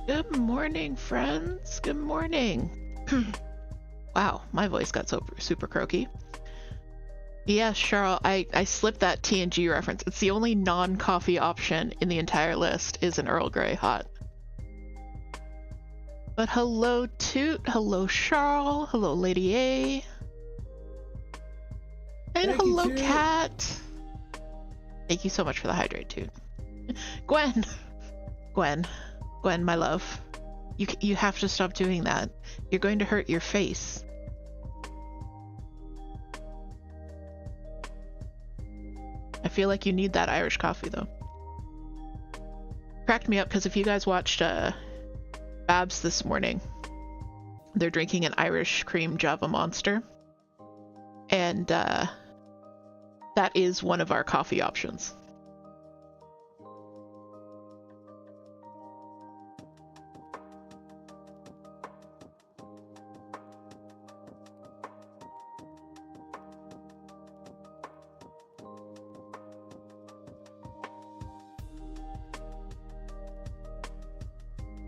Good morning, friends. Good morning. Wow, my voice got so super croaky. Yes, Cheryl, I slipped that TNG reference. It's the only non-coffee option in the entire list is an Earl Grey hot. But hello, Toot. Hello, Cheryl. Hello, Lady A. And hello, Kat. Thank you so much for the hydrate, Toot. Gwen. Gwen, my love. You have to stop doing that. You're going to hurt your face. I feel like you need that Irish coffee, though. Cracked me up because if you guys watched Babs this morning, they're drinking an Irish cream Java Monster. And that is one of our coffee options.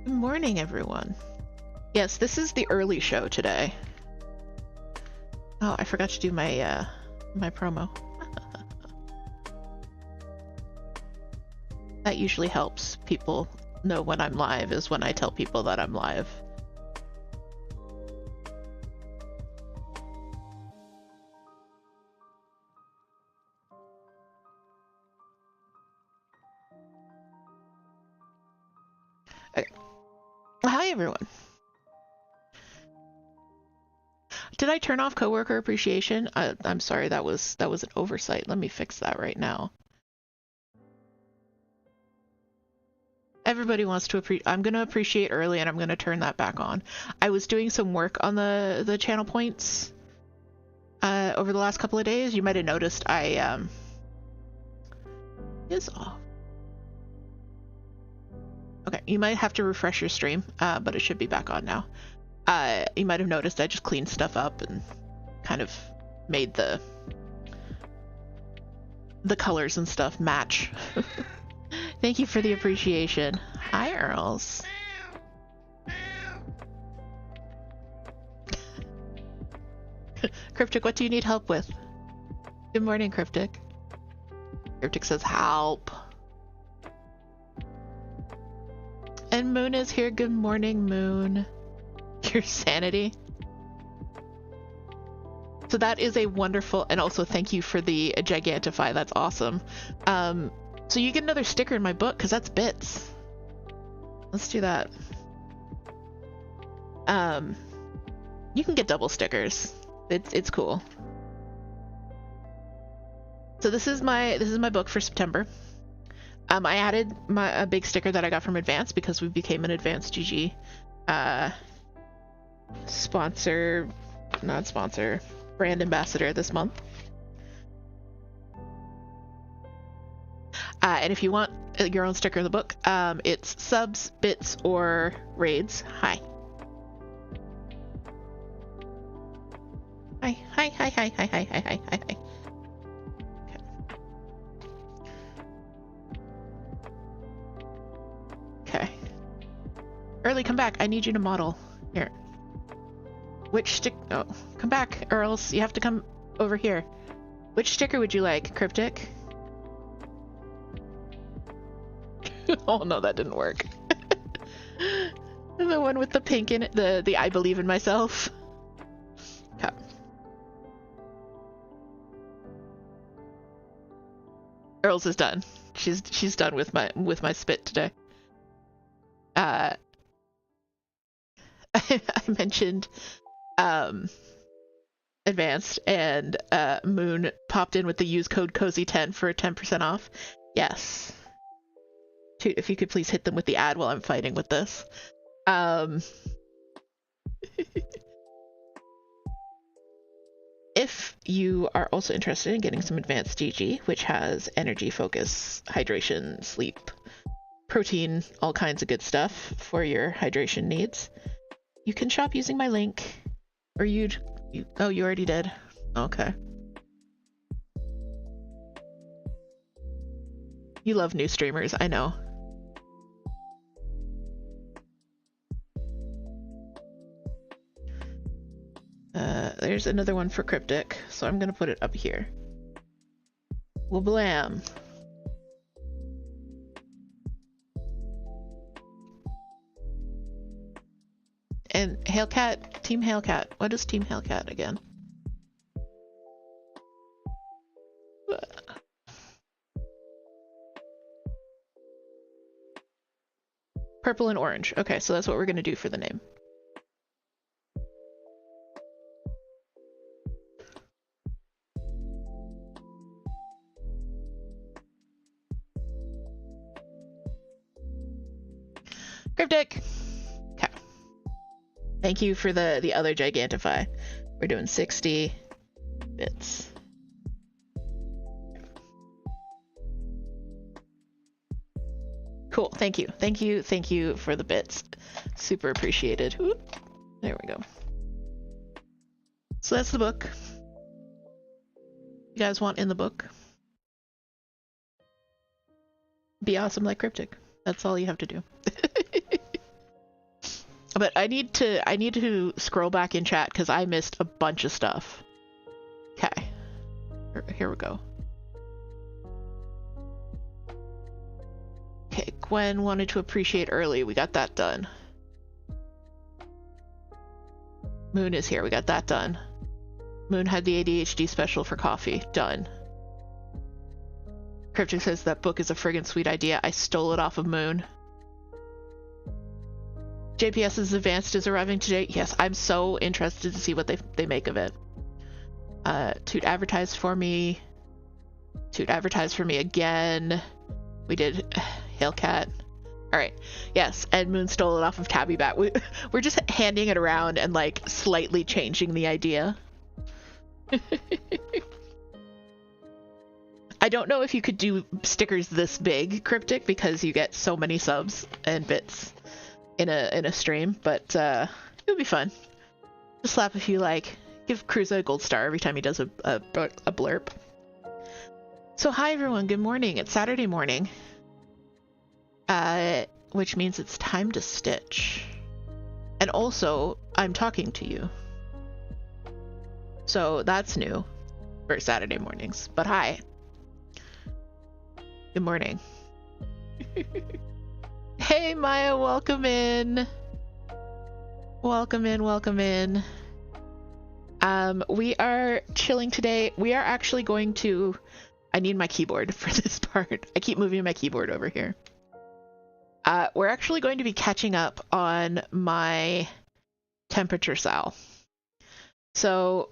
Good morning, everyone. Yes, this is the early show today. Oh, I forgot to do my my promo. That usually helps people know when I'm live, is when I tell people that I'm live. Okay. Hi, everyone. Did I turn off coworker appreciation? I'm sorry, that was an oversight. Let me fix that right now. Everybody wants to appreciate. I'm gonna appreciate early, and I'm gonna turn that back on. I was doing some work on the channel points over the last couple of days. You might have noticed I is off. Okay, you might have to refresh your stream, but it should be back on now. You might have noticed I just cleaned stuff up and kind of made the colors and stuff match. Thank you for the appreciation. Hi, Earls. Cryptic, what do you need help with? Good morning, Cryptic. Cryptic says help. And Moon is here. Good morning, Moon. Your sanity. So that is a wonderful, and also thank you for the Gigantify. That's awesome. So you get another sticker in my book because that's bits. Let's do that. You can get double stickers. It's cool. So this is my book for September. I added a big sticker that I got from Advance because we became an Advance GG sponsor, not sponsor, brand ambassador this month. And if you want your own sticker in the book, it's subs, bits, or raids. Hi. Hi, hi, hi, hi, hi, hi, hi, hi, hi. Okay. Early, come back. I need you to model. Here. Which stick? Oh, come back, Earls. You have to come over here. Which sticker would you like, Cryptic? Oh no, that didn't work. The one with the pink in it, the I believe in myself. Okay. Earls is done. She's done with my spit today. I mentioned Advanced, and Moon popped in with the use code COZY10 for 10% off. Yes. Toot, if you could please hit them with the ad while I'm fighting with this. If you are also interested in getting some Advanced GG, which has energy, focus, hydration, sleep, protein, all kinds of good stuff for your hydration needs, you can shop using my link. Or you already did. Okay. You love new streamers, I know. there's another one for Cryptic, so I'm gonna put it up here. Well, blam. And Hailcat, Team Hailcat. What is Team Hailcat again? Purple and orange. Okay, so that's what we're gonna do for the name. Cryptic! Okay. Thank you for the other Gigantify. We're doing 60 bits. Cool, thank you. Thank you for the bits. Super appreciated. Oop. There we go. So that's the book. You guys want in the book? Be awesome like Cryptic. That's all you have to do. But I need to scroll back in chat because I missed a bunch of stuff. Okay. Here we go. Okay, Gwen wanted to appreciate early. We got that done. Moon is here. We got that done. Moon had the ADHD special for coffee. Done. Cryptic says that book is a friggin' sweet idea. I stole it off of Moon. JPS's Advanced is arriving today. Yes, I'm so interested to see what they make of it. Toot advertised for me. Toot advertised for me again. We did Hailcat. Alright. Yes, and Moon stole it off of Tabby Bat. We're just handing it around and like slightly changing the idea. I don't know if you could do stickers this big, Cryptic, because you get so many subs and bits in a stream, but it would be fun. Just slap a few like, give Cruza a gold star every time he does a blurb. So hi everyone, good morning. It's Saturday morning, which means it's time to stitch. And also, I'm talking to you. So that's new for Saturday mornings, but hi. Good morning. Hey Maya, welcome in. Welcome in, welcome in. We are chilling today. We are actually going to... I need my keyboard for this part. I keep moving my keyboard over here. We're actually going to be catching up on my temperature sal. So,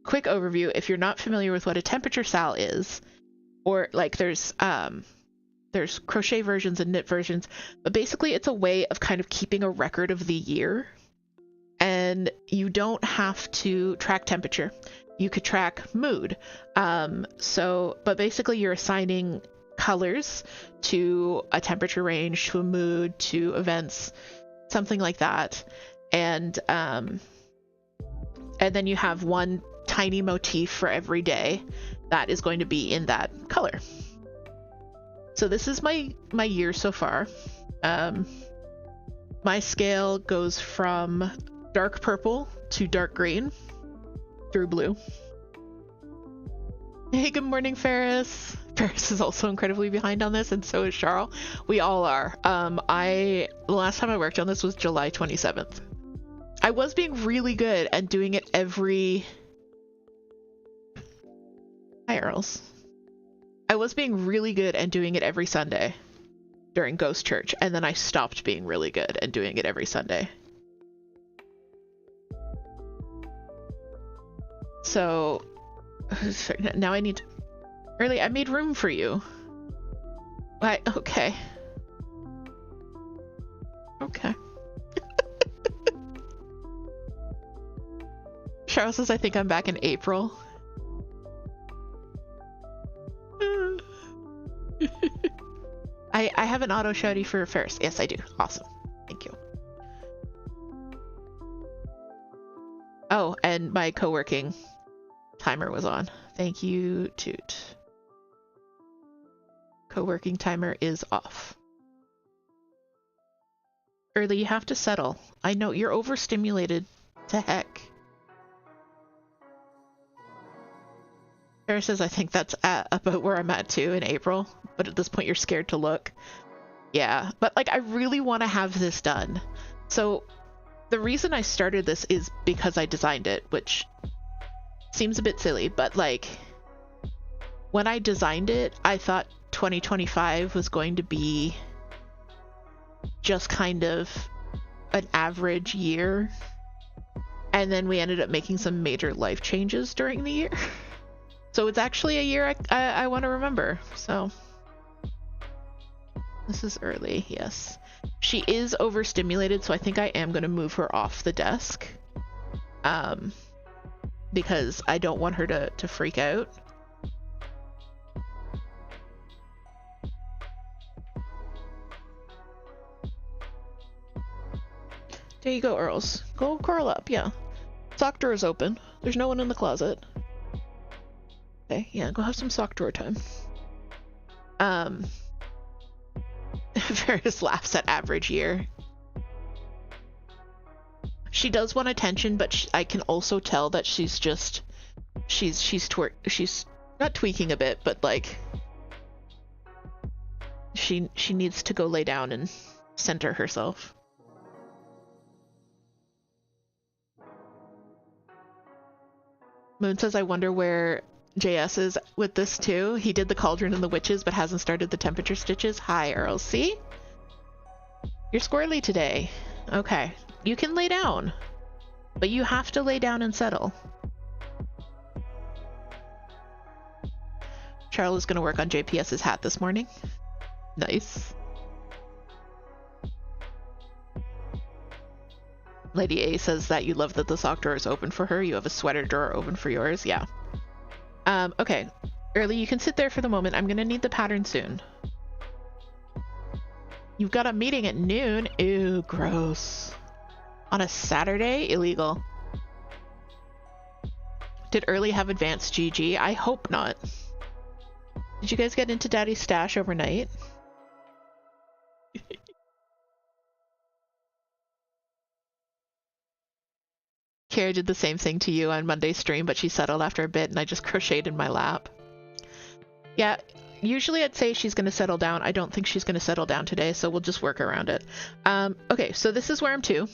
quick overview. If you're not familiar with what a temperature sal is, or like there's crochet versions and knit versions, but basically it's a way of kind of keeping a record of the year. And you don't have to track temperature. You could track mood. But basically you're assigning colors to a temperature range, to a mood, to events, something like that. And then you have one tiny motif for every day that is going to be in that color. So this is my year so far. My scale goes from dark purple to dark green through blue. Hey, good morning, Ferris. Ferris is also incredibly behind on this, and so is Charles. We all are. The last time I worked on this was July 27th. I was being really good and doing it every... Hi, Earls. I was being really good and doing it every Sunday during Ghost Church, and then I stopped being really good and doing it every Sunday. So now I need to... Really, I made room for you. Why? Okay. Okay. Charles says, I think I'm back in April. I have an auto shouty for Ferris. Yes, I do. Awesome. Thank you. Oh, and my co-working timer was on. Thank you, Toot. Co-working timer is off. Early, you have to settle. I know, you're overstimulated to heck. Sarah says, I think that's about where I'm at too in April, but at this point you're scared to look. Yeah, but like I really want to have this done. So the reason I started this is because I designed it, which seems a bit silly, but like when I designed it, I thought 2025 was going to be just kind of an average year. And then we ended up making some major life changes during the year. So it's actually a year I want to remember. So this is early, yes. She is overstimulated, so I think I am going to move her off the desk. Because I don't want her to freak out. There you go, Earls. Go curl up, yeah. Sock drawer is open. There's no one in the closet. Okay, yeah, go have some sock drawer time. Ferris laughs at average year. She does want attention, but I can also tell that she's just... She's not tweaking a bit, but like... She needs to go lay down and center herself. Moon says, I wonder where JS is with this too. He did the cauldron and the witches, but hasn't started the temperature stitches. Hi, Earl. See? You're squirrely today. Okay. You can lay down. But you have to lay down and settle. Charles is going to work on JPS's hat this morning. Nice. Lady A says that you love that the sock drawer is open for her. You have a sweater drawer open for yours. Yeah. Okay. Early, you can sit there for the moment. I'm going to need the pattern soon. You've got a meeting at noon. Ew, gross. On a Saturday? Illegal. Did Early have advanced GG? I hope not. Did you guys get into Daddy's stash overnight? Kara did the same thing to you on Monday's stream, but she settled after a bit and I just crocheted in my lap. Yeah, usually I'd say she's going to settle down. I don't think she's going to settle down today, so we'll just work around it. Okay, so this is where I'm to.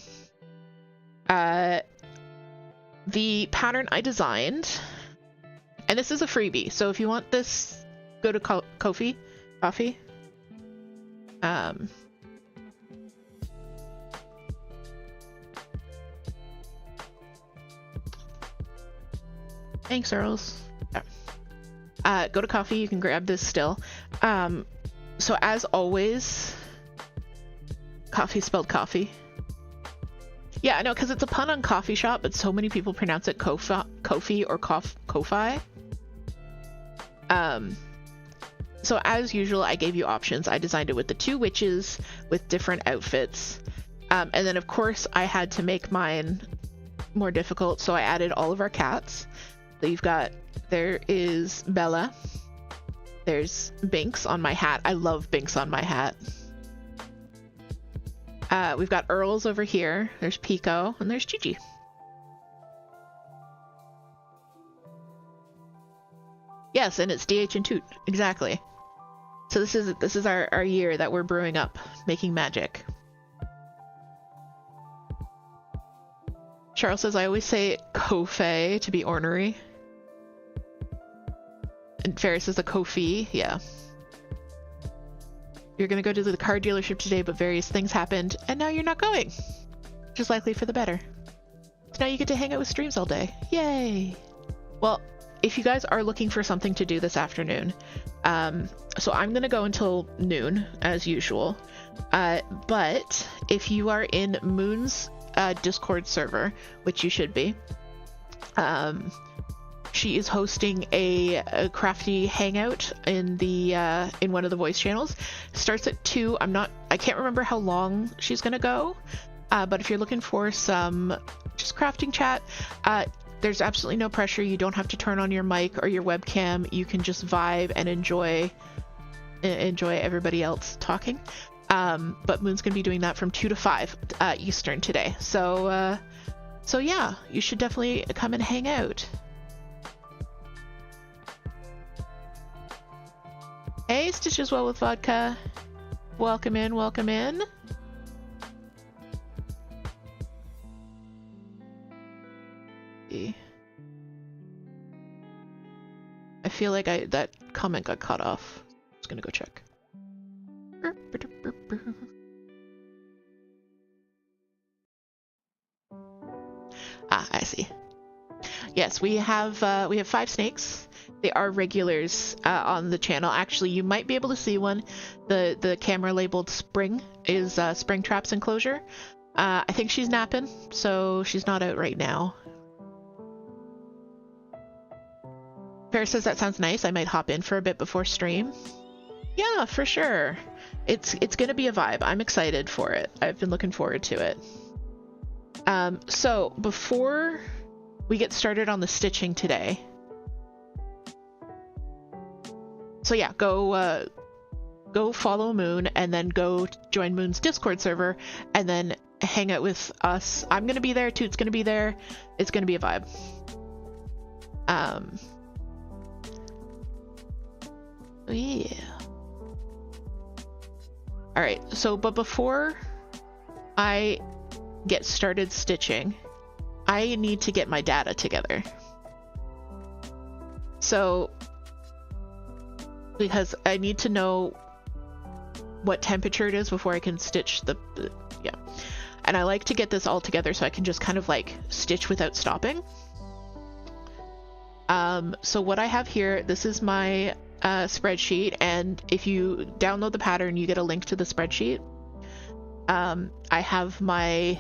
The pattern I designed, and this is a freebie, so if you want this, go to Ko-fi. Thanks, Earls. Go to Coffee, you can grab this still. So as always, coffee spelled coffee. Yeah, I know, because it's a pun on coffee shop, but so many people pronounce it Ko-fi or Ko-fi. So as usual, I gave you options. I designed it with the 2 witches with different outfits. And then of course I had to make mine more difficult, so I added all of our cats. So you've got, there is Bella, there's Binks on my hat. I love Binks on my hat. We've got Earls over here, there's Pico, and there's Gigi. Yes, and it's DH and Toot, exactly. So this is our year that we're brewing up, making magic. Charles says, I always say Ko-fi to be ornery. And Ferris is a Ko-fi, yeah. You're gonna go to the car dealership today, but various things happened, and now you're not going. Which is likely for the better. So now you get to hang out with streams all day. Yay! Well, if you guys are looking for something to do this afternoon, so I'm gonna go until noon, as usual. But if you are in Moon's Discord server, which you should be, she is hosting a crafty hangout in the in one of the voice channels. Starts at 2. I can't remember how long she's gonna go, but if you're looking for some just crafting chat, there's absolutely no pressure. You don't have to turn on your mic or your webcam. You can just vibe and enjoy everybody else talking. But Moon's gonna be doing that from 2 to 5 Eastern today. So yeah, you should definitely come and hang out. Hey, Stitches Well with Vodka. Welcome in, welcome in. I feel like that comment got cut off. I'm just gonna go check. Ah, I see. Yes, we have 5 snakes. They are regulars on the channel. Actually, you might be able to see one. The camera labeled Spring is Springtrap's enclosure. I think she's napping, so she's not out right now. Farrah says that sounds nice. I might hop in for a bit before stream. Yeah, for sure. It's gonna be a vibe. I'm excited for it. I've been looking forward to it. So before we get started on the stitching today, so yeah, go follow Moon and then go join Moon's Discord server and then hang out with us. I'm gonna be there. Toot's gonna be there. It's gonna be a vibe. Yeah. All right. So, but before I get started stitching, I need to get my data together. So, because I need to know what temperature it is before I can stitch yeah. And I like to get this all together so I can just kind of like stitch without stopping. So what I have here, this is my spreadsheet, and if you download the pattern, you get a link to the spreadsheet. I have my,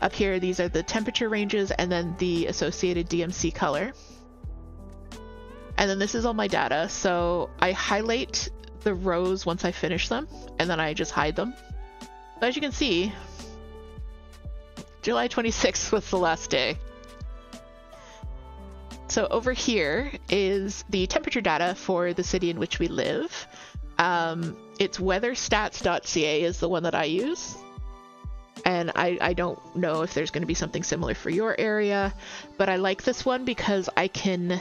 up here, these are the temperature ranges and then the associated DMC color. And then this is all my data. So I highlight the rows once I finish them, and then I just hide them. So as you can see, July 26th was the last day. So over here is the temperature data for the city in which we live. It's weatherstats.ca is the one that I use. And I don't know if there's going to be something similar for your area, but I like this one because I can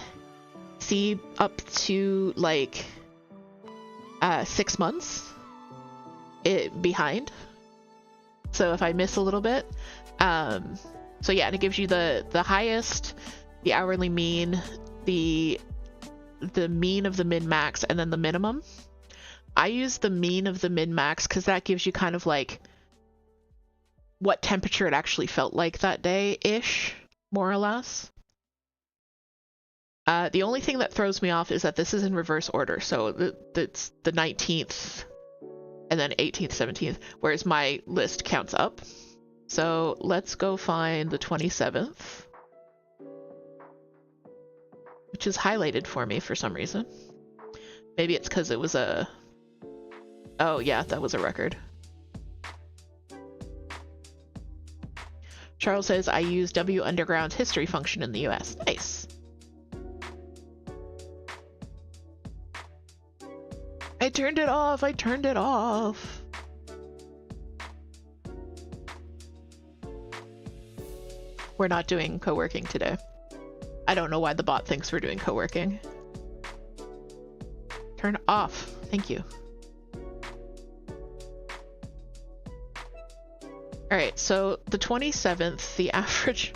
see up to like 6 months behind. So if I miss a little bit, so yeah, and it gives you the highest, the hourly mean, the mean of the min-max, and then the minimum. I use the mean of the min-max because that gives you kind of like what temperature it actually felt like that day-ish, more or less. The only thing that throws me off is that this is in reverse order. So it's the 19th and then 18th, 17th, whereas my list counts up. So let's go find the 27th, which is highlighted for me for some reason. Maybe it's because it was a... Oh yeah, that was a record. Charles says, I use W Underground's history function in the US. Nice. I turned it off. I turned it off. We're not doing co-working today. I don't know why the bot thinks we're doing co-working. Turn off. Thank you. All right, so the 27th, the average,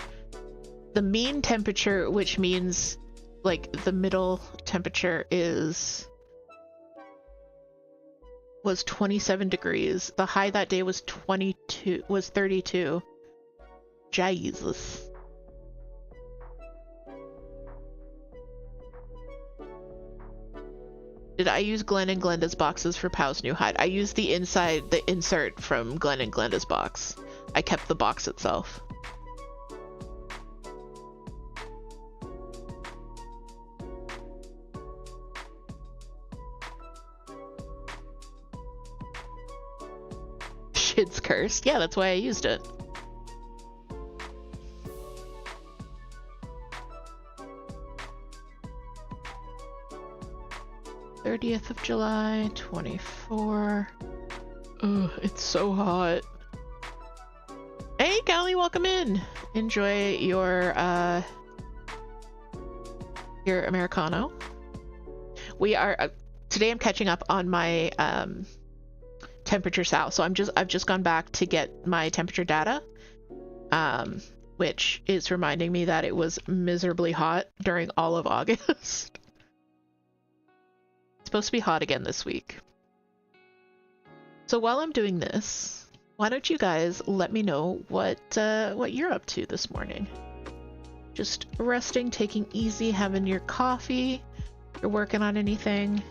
the mean temperature, which means like the middle temperature was 27 degrees. The high that day was 32. Jesus. Did I use Glenn and Glenda's boxes for Pow's new hide? I used the insert from Glenn and Glenda's box. I kept the box itself. Shit's cursed. Yeah, that's why I used it. July 24. Ugh, it's so hot. Hey, Callie, welcome in. Enjoy your Americano. We are Today I'm catching up on my temperature sal. So I've just gone back to get my temperature data, which is reminding me that it was miserably hot during all of August. It's supposed to be hot again this week. So while I'm doing this, why don't you guys let me know what you're up to this morning? Just resting, taking easy, having your coffee. You're working on anything?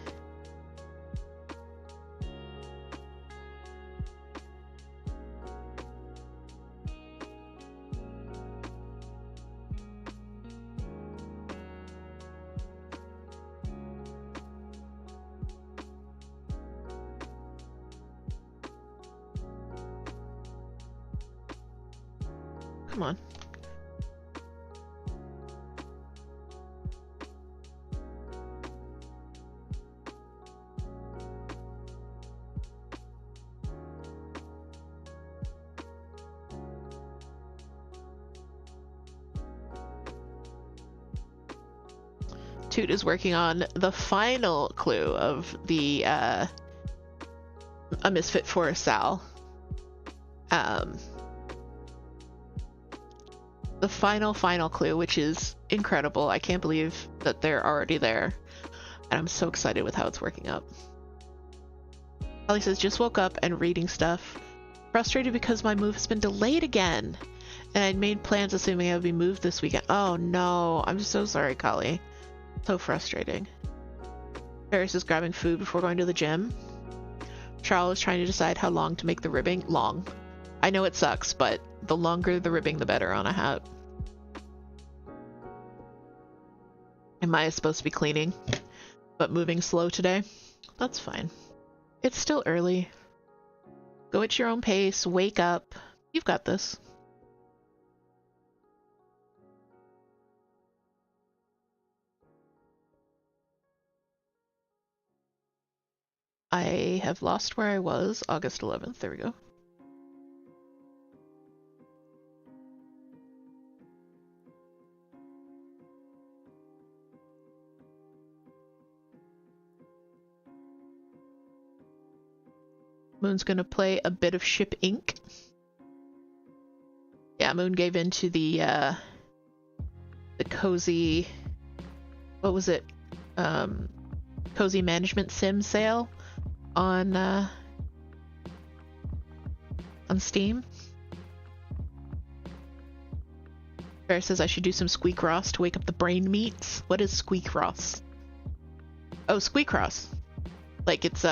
Come on. Toot is working on the final clue of the A Misfit for Sal. The final clue, which is incredible. I can't believe that they're already there. And I'm so excited with how it's working up. Holly says, just woke up and reading stuff. Frustrated because my move has been delayed again. And I'd made plans assuming I would be moved this weekend. Oh no, I'm so sorry, Kali. So frustrating. Paris is grabbing food before going to the gym. Charles is trying to decide how long to make the ribbing. Long. I know it sucks, but the longer the ribbing, the better on a hat. And Maya's supposed to be cleaning, but moving slow today. That's fine. It's still early. Go at your own pace. Wake up. You've got this. I have lost where I was. August 11th. There we go. Moon's gonna play a bit of Ship Inc. Yeah, Moon gave into the cozy, what was it? Cozy management sim sale on Steam. Bear says I should do some Squeak Ross to wake up the brain meats. What is Squeak Ross? Oh, Squeak Ross. Like it's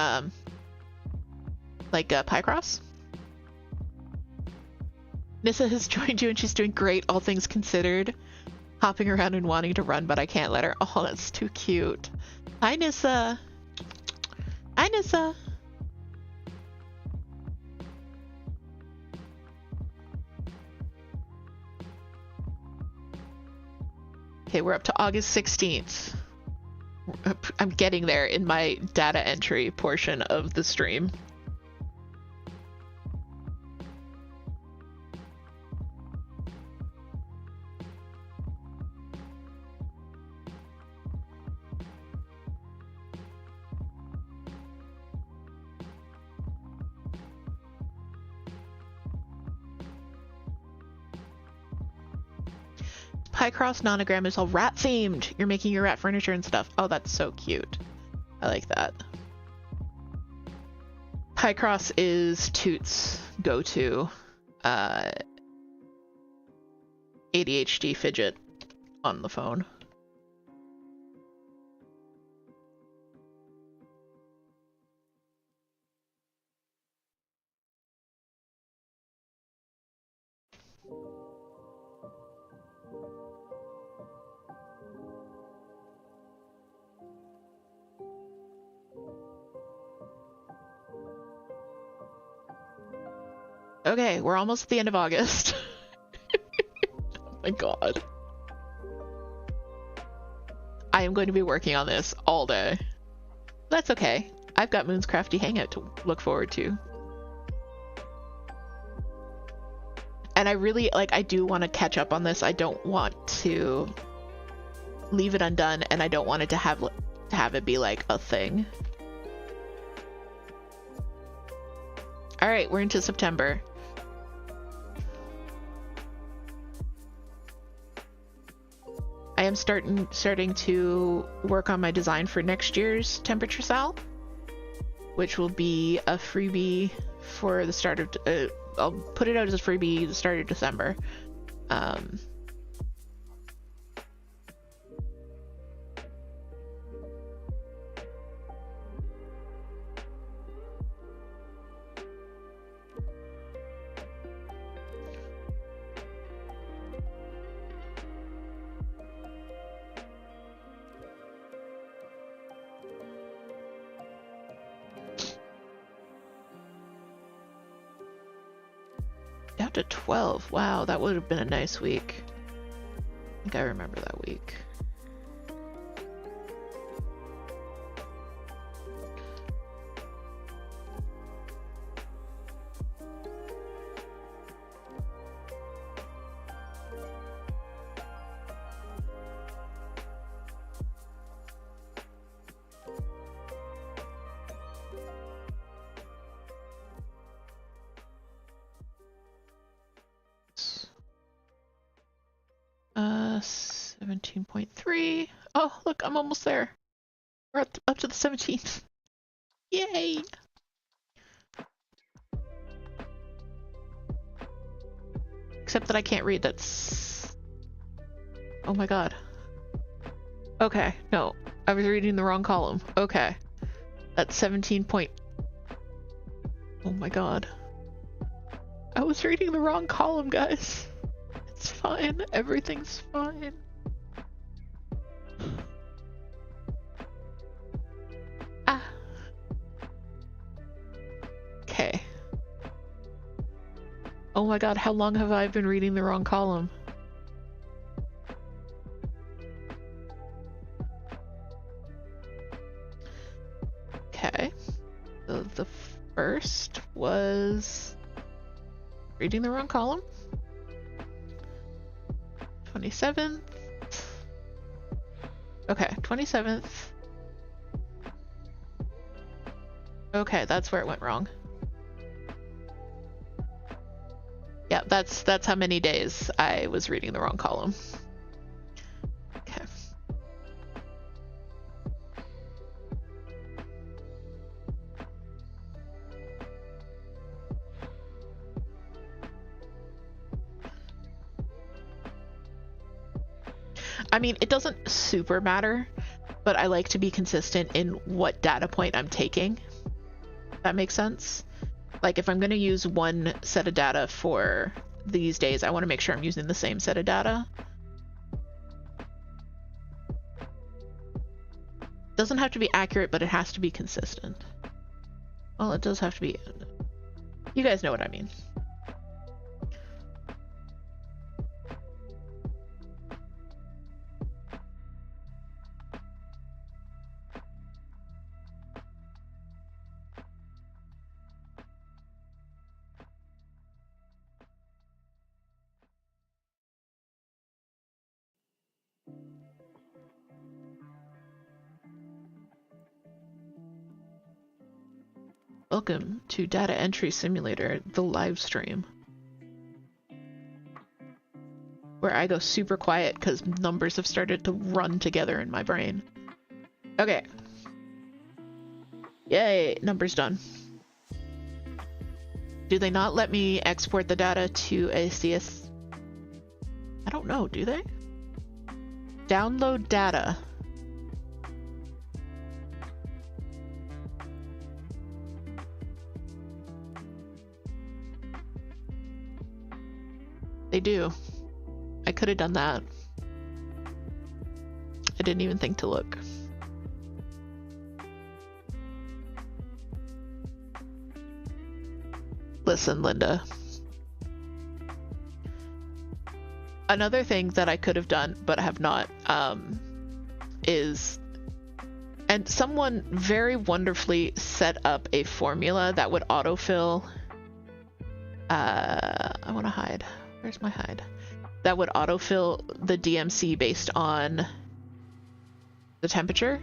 like Pie-Cross? Nissa has joined you and she's doing great, all things considered. Hopping around and wanting to run, but I can't let her. Oh, that's too cute. Hi, Nissa. Hi, Nissa. Okay, we're up to August 16th. I'm getting there in my data entry portion of the stream. Pie-Cross nonogram is all rat themed. You're making your rat furniture and stuff. Oh, that's so cute. I like that. Pie-Cross is Toot's go-to ADHD fidget on the phone. Okay, we're almost at the end of August. Oh my god. I am going to be working on this all day. That's okay. I've got Moon's Crafty Hangout to look forward to. And I really, I do want to catch up on this. I don't want to leave it undone, and I don't want it to have it be like a thing. All right, we're into September. I am starting to work on my design for next year's temperature sal, which will be a freebie for the start of, I'll put it out as a freebie the start of December. Down to 12. Wow, that would have been a nice week. I think I remember that week. Uh, 17.3. Oh, look, I'm almost there. We're up to the 17th. Yay! Except that I can't read. That's... Oh my god. Okay, no. I was reading the wrong column. Okay. That's 17 point... Oh my god. I was reading the wrong column, guys. It's fine. Everything's fine. Ah. Okay. Oh my god, how long have I been reading the wrong column? Okay. So the first was reading the wrong column. 27th. Okay, 27th. Okay, that's where it went wrong. Yeah, that's how many days I was reading the wrong column. Okay. I mean, it doesn't super matter, but I like to be consistent in what data point I'm taking. That makes sense? Like, if I'm going to use one set of data for these days, I want to make sure I'm using the same set of data. Doesn't have to be accurate, but it has to be consistent. Well, it does have to be... You guys know what I mean. Welcome to Data Entry Simulator, the live stream, where I go super quiet because numbers have started to run together in my brain. Okay. Yay, numbers done. Do they not let me export the data to a CS? I don't know, do they? Download data. They do. I could have done that. I didn't even think to look. Listen, Linda. Another thing that I could have done, but have not, is... And someone very wonderfully set up a formula that would autofill... I want to hide. Where's my hide? That would autofill the DMC based on the temperature.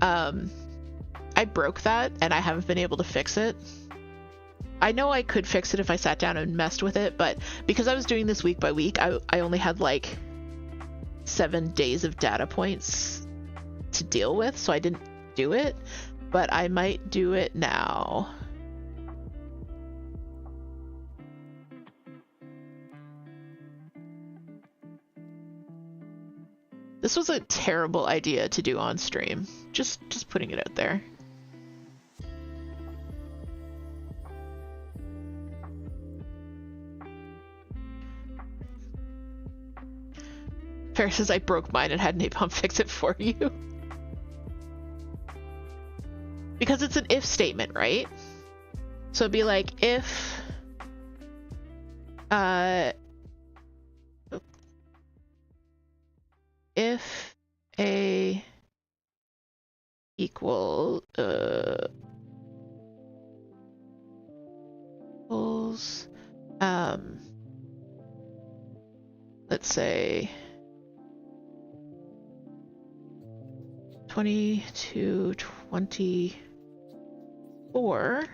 I broke that and I haven't been able to fix it. I know I could fix it if I sat down and messed with it, but because I was doing this week by week, I only had like 7 days of data points to deal with, so I didn't do it, but I might do it now. This was a terrible idea to do on stream. Just putting it out there. Farrah says I broke mine and had Napalm fix it for you. Because it's an if statement, right? So it'd be like if A equals let's say 20 to 24,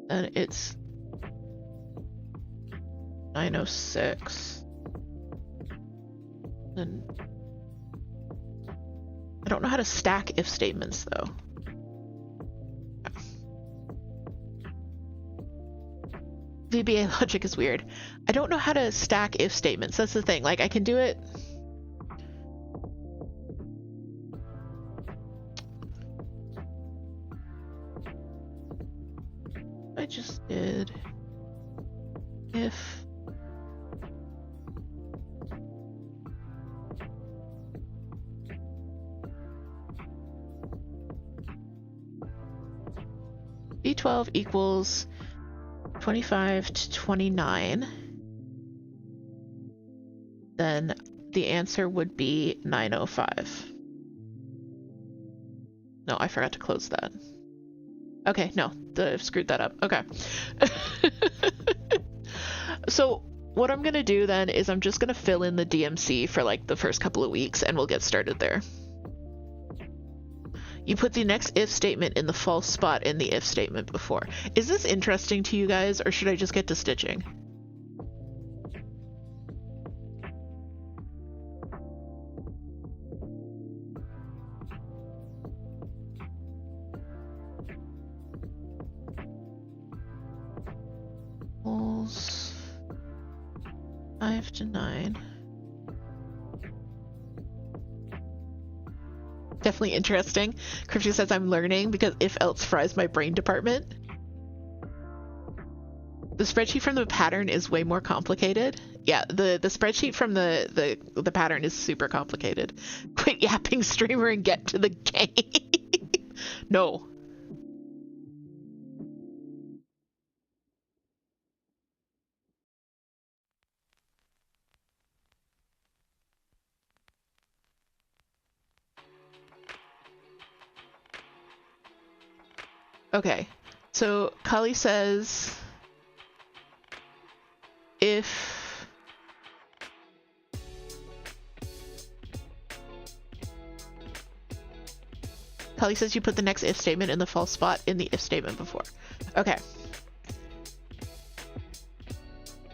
and it's 906. Then I don't know how to stack if statements though. VBA logic is weird. I don't know how to stack if statements. That's the thing. Like I can do it. I just did if B12 equals 25 to 29, then the answer would be 905. No, I forgot to close that. Okay, no, I screwed that up. Okay. So what I'm gonna do then is I'm just gonna fill in the DMC for like the first couple of weeks and we'll get started there. You put the next if statement in the false spot in the if statement before. Is this interesting to you guys, or should I just get to stitching? Equals 5 to 9. Definitely interesting. Crafty says I'm learning because if else fries my brain department. The spreadsheet from the pattern is way more complicated. Yeah, the spreadsheet from the pattern is super complicated. Quit yapping, streamer, and get to the game. No. Okay, so Kali says if Kali says you put the next if statement in the false spot in the if statement before. Okay.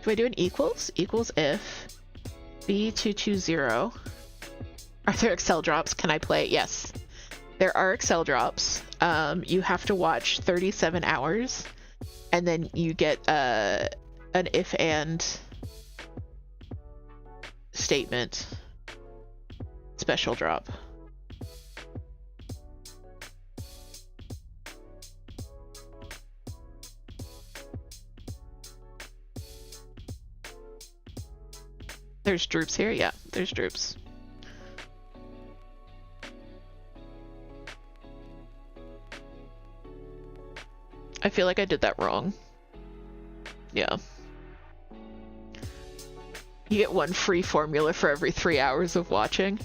Do I do an equals? Equals if B220. Are there Excel drops? Can I play? Yes. There are Excel drops. You have to watch 37 hours, and then you get an if and statement special drop. There's droops here? Yeah, there's droops. I feel like I did that wrong. Yeah. You get one free formula for every 3 hours of watching.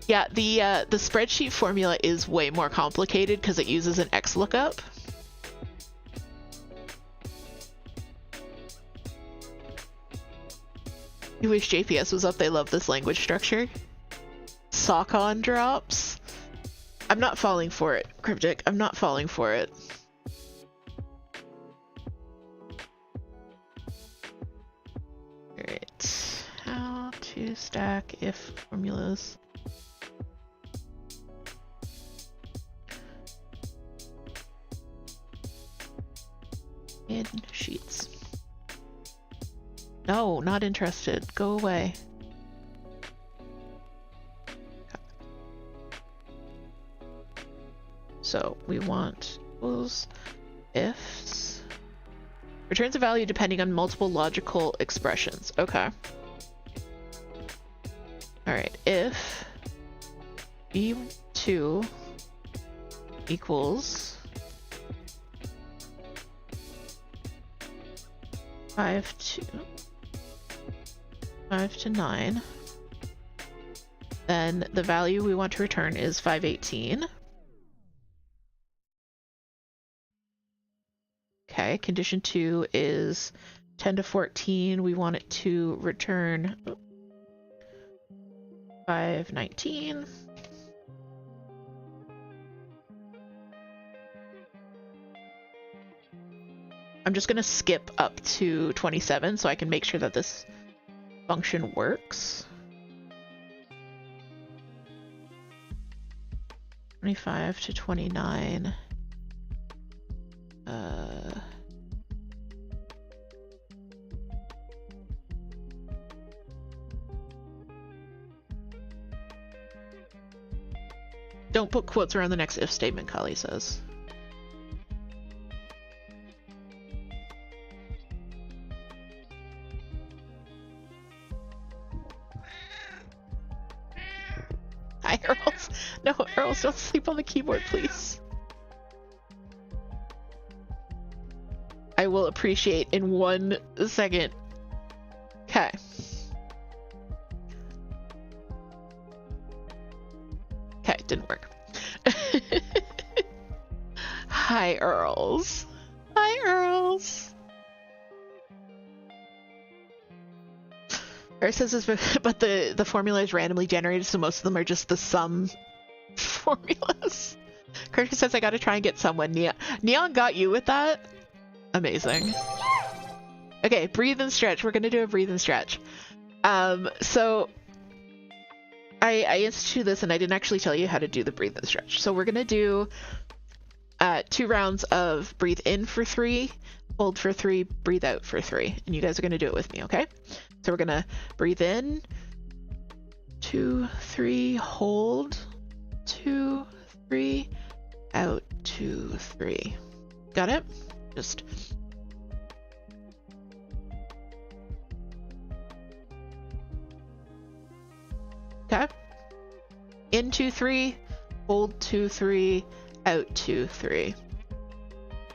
Yeah, the spreadsheet formula is way more complicated because it uses an XLOOKUP. You wish JPS was up, they love this language structure. Sock on drops. I'm not falling for it, Cryptic. I'm not falling for it. Alright. How to stack if formulas. In sheets. No, not interested. Go away. So we want equals ifs. Returns a value depending on multiple logical expressions. Okay. Alright, if b2 equals 5 to 9, then the value we want to return is 518. Okay, condition 2 is 10 to 14. We want it to return 519. I'm just going to skip up to 27 so I can make sure that this function works. 25 to 29. Don't put quotes around the next if statement, Kali says. Hi, Earls. No, Earls, don't sleep on the keyboard, please. I will appreciate in 1 second. Okay. Okay, didn't work. Hi, Earls. Hi, Earls. Earth says this, but the formula is randomly generated, so most of them are just the sum formulas. Curtis says I gotta try and get someone. Neon got you with that? Amazing. Okay, breathe and stretch. We're gonna do a breathe and stretch. So I instituted this and I didn't actually tell you how to do the breathe and stretch. So we're gonna do 2 rounds of breathe in for 3, hold for 3, breathe out for 3. And you guys are gonna do it with me, okay? So we're gonna breathe in, 2, 3, hold, 2, 3, out, 2, 3. Got it? Just okay. In 2, 3, hold 2, 3, out 2, 3.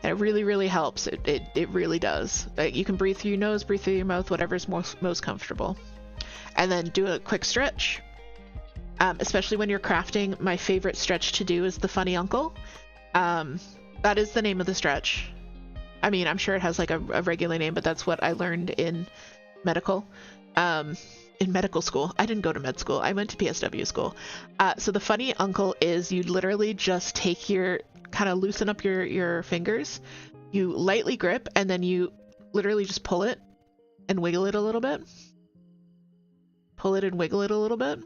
And it really, really helps. It really does. You can breathe through your nose, breathe through your mouth, whatever's most comfortable. And then do a quick stretch. Especially when you're crafting, my favorite stretch to do is the funny uncle. That is the name of the stretch. I mean, I'm sure it has like a regular name, but that's what I learned in medical. In medical school. I didn't go to med school. I went to PSW school. So the funny uncle is you literally just take your, kind of loosen up your fingers, you lightly grip, and then you literally just pull it and wiggle it a little bit. Pull it and wiggle it a little bit.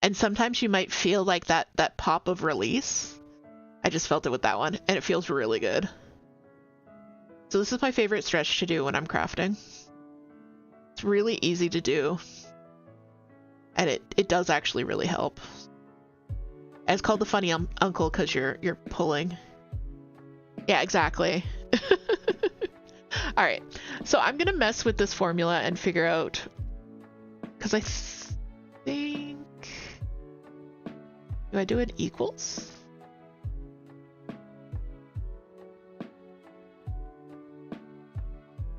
And sometimes you might feel like that pop of release. I just felt it with that one, and it feels really good. So this is my favorite stretch to do when I'm crafting. It's really easy to do. And it does actually really help. And it's called the funny uncle because you're pulling. Yeah, exactly. Alright, so I'm gonna mess with this formula and figure out, because I think, do I do it equals?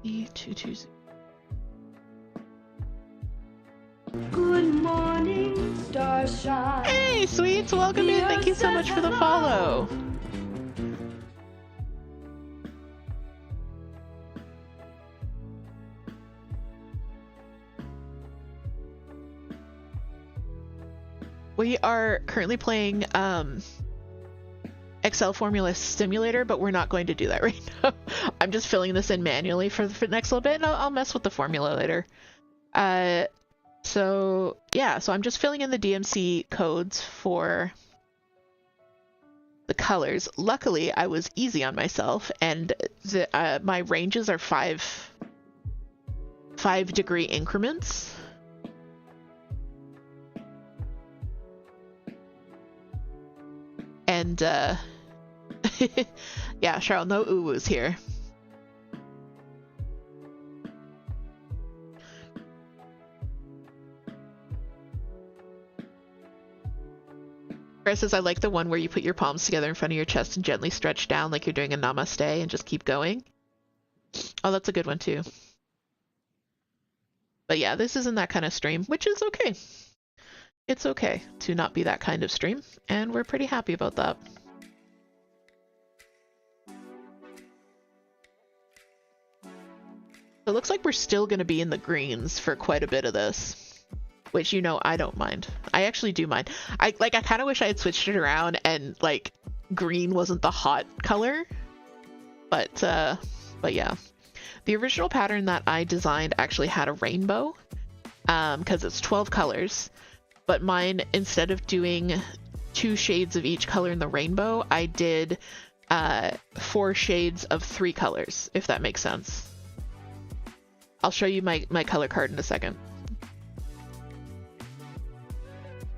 E220. Good morning, starshine. Hey, sweets, welcome in. Thank you so much for the follow. We are currently playing Excel Formula Simulator, but we're not going to do that right now. I'm just filling this in manually for the next little bit, and I'll mess with the formula later. So yeah, so I'm just filling in the DMC codes for the colors. Luckily, I was easy on myself, and my ranges are 5-degree increments. And yeah, Cheryl, no uwus here. Chris says, I like the one where you put your palms together in front of your chest and gently stretch down like you're doing a namaste and just keep going. Oh, that's a good one too. But yeah, this isn't that kind of stream, which is okay. It's okay to not be that kind of stream, and we're pretty happy about that. So it looks like we're still going to be in the greens for quite a bit of this, which, you know, I don't mind. I actually do mind. I kind of wish I had switched it around and like green wasn't the hot color, but yeah. The original pattern that I designed actually had a rainbow, because it's 12 colors. But mine, instead of doing 2 shades of each color in the rainbow, I did 4 shades of 3 colors, if that makes sense. I'll show you my color card in a second.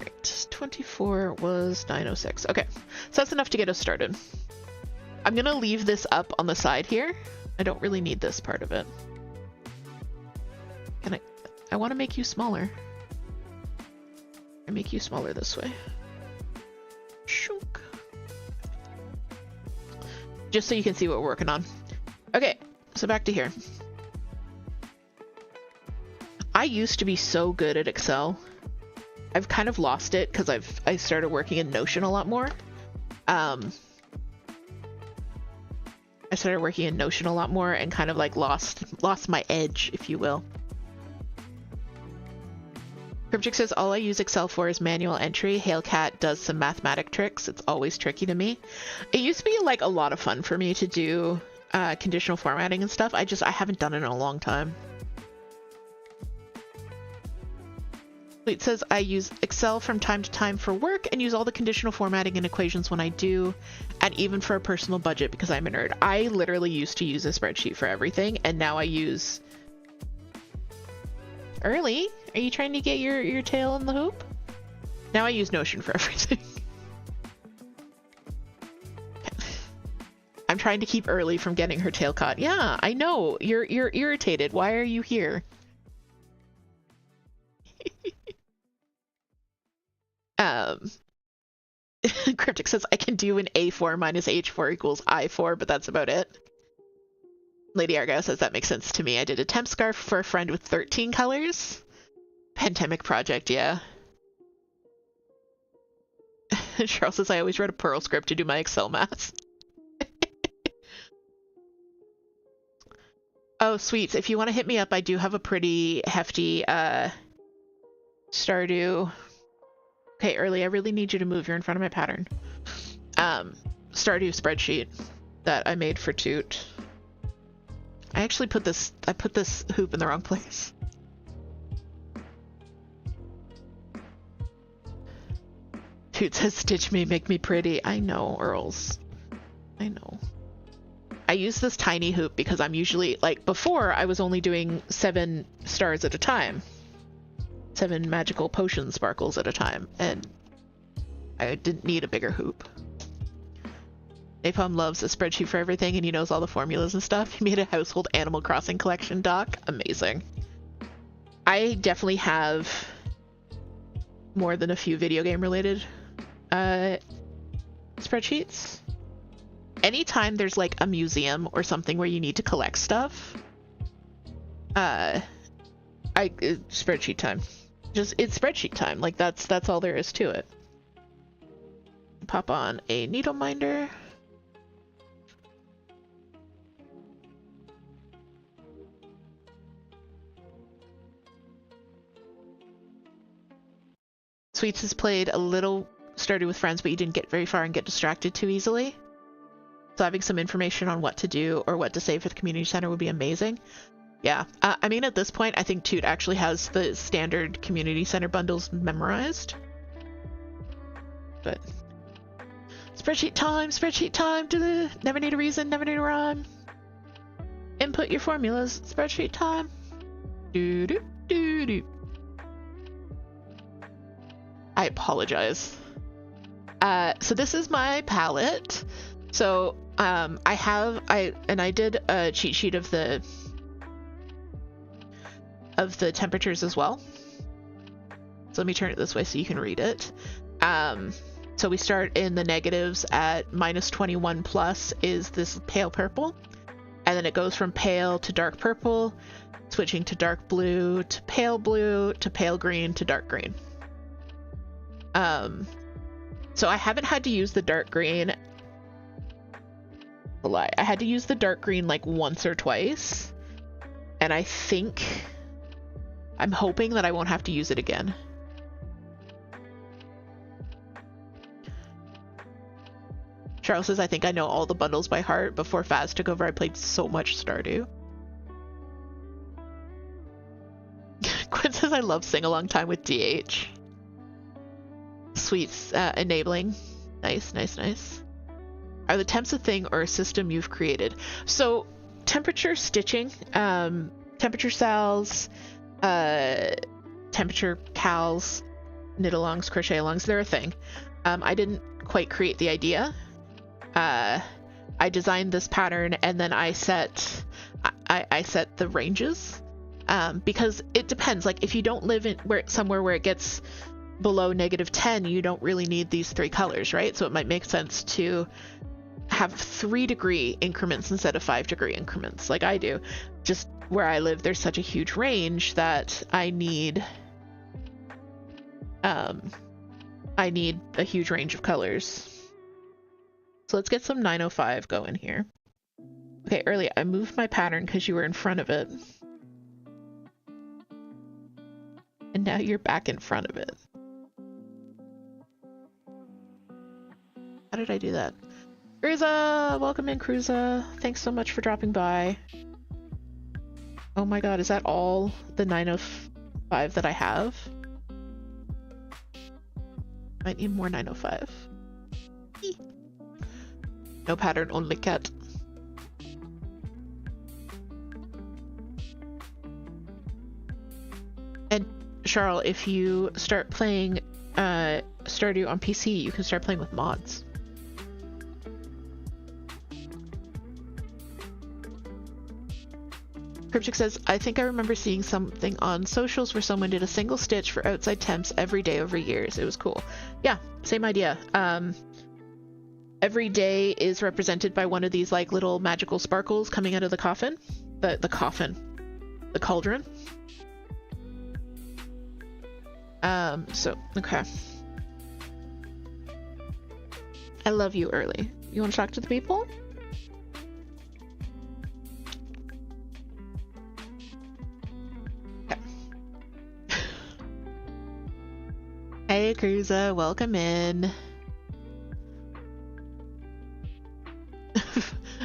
Right, 24 was 906. Okay, so that's enough to get us started. I'm gonna leave this up on the side here. I don't really need this part of it. Can I want to make you smaller. I make you smaller this way. Shunk. Just so you can see what we're working on. Okay, so back to here. I used to be so good at Excel. I've kind of lost it because I started working in Notion a lot more. I started working in Notion a lot more and kind of like lost my edge, if you will. Cryptic says, all I use Excel for is manual entry. Hailcat does some mathematic tricks. It's always tricky to me. It used to be like a lot of fun for me to do conditional formatting and stuff. I haven't done it in a long time. It says, I use Excel from time to time for work and use all the conditional formatting and equations when I do, and even for a personal budget because I'm a nerd. I literally used to use a spreadsheet for everything, and now I use... Early? Are you trying to get your tail in the hoop? Now I use Notion for everything. I'm trying to keep Early from getting her tail caught. Yeah, I know. You're irritated. Why are you here? Cryptic says, I can do an A4 minus H4 equals I4, but that's about it. Lady Argyle says, that makes sense to me. I did a temp scarf for a friend with 13 colors. Pandemic project, yeah. Charles says, I always wrote a Perl script to do my Excel math. Oh, sweets. If you want to hit me up, I do have a pretty hefty Stardew. Okay, Early, I really need you to move. You're in front of my pattern. Stardew spreadsheet that I made for Toot. I actually put this hoop in the wrong place. Toot says, stitch me, make me pretty. I know, Earls. I know. I use this tiny hoop because I'm usually, like, before I was only doing 7 stars at a time. 7 magical potion sparkles at a time, and I didn't need a bigger hoop. Napalm loves a spreadsheet for everything, and he knows all the formulas and stuff. He made a household Animal Crossing collection doc. Amazing. I definitely have more than a few video game related spreadsheets. Anytime there's like a museum or something where you need to collect stuff, spreadsheet time. It's spreadsheet time. Like that's all there is to it. Pop on a needle minder. Sweets has played a little Stardew with friends, but you didn't get very far and get distracted too easily. So having some information on what to do or what to save for the community center would be amazing. Yeah, I mean, at this point, I think Toot actually has the standard community center bundles memorized. But spreadsheet time, never need a reason, never need a rhyme. Input your formulas, spreadsheet time. Doo doo doo doo. I apologize. So this is my palette. So I did a cheat sheet of the temperatures as well. So let me turn it this way so you can read it. So we start in the negatives at -21 plus is this pale purple, and then it goes from pale to dark purple, switching to dark blue to pale green to dark green. So I haven't had to use the dark green. A lie. I had to use the dark green like once or twice, and I'm hoping that I won't have to use it again. Charles says, I think I know all the bundles by heart. Before Faz took over, I played so much Stardew. Quinn says, I love sing-along time with DH. Sweets enabling. Nice. Are the temps a thing or a system you've created? So temperature stitching, temperature sals, temperature cals, knit-alongs, crochet-alongs, they're a thing. I didn't quite create the idea. I designed this pattern and then I set the ranges, because it depends. Like if you don't live in somewhere where it gets below -10, you don't really need these 3 colors, right? So it might make sense to have 3-degree increments instead of 5-degree increments like I do. Just where I live, there's such a huge range that I need a huge range of colors. So let's get some 905 going here. Okay, earlier I moved my pattern because you were in front of it. And now you're back in front of it. How did I do that? Cruza! Welcome in, Cruza. Thanks so much for dropping by. Oh my god, is that all the 905 that I have? Might need more 905. Eee. No pattern, only cat. And Charles, if you start playing Stardew on PC, you can start playing with mods. Cryptic says, I think I remember seeing something on socials where someone did a single stitch for outside temps every day over years. It was cool. Yeah, same idea. Every day is represented by one of these like little magical sparkles coming out of the coffin. The cauldron. So, okay. I love you, Early. You want to talk to the people? Okay. Hey, Cruza, welcome in.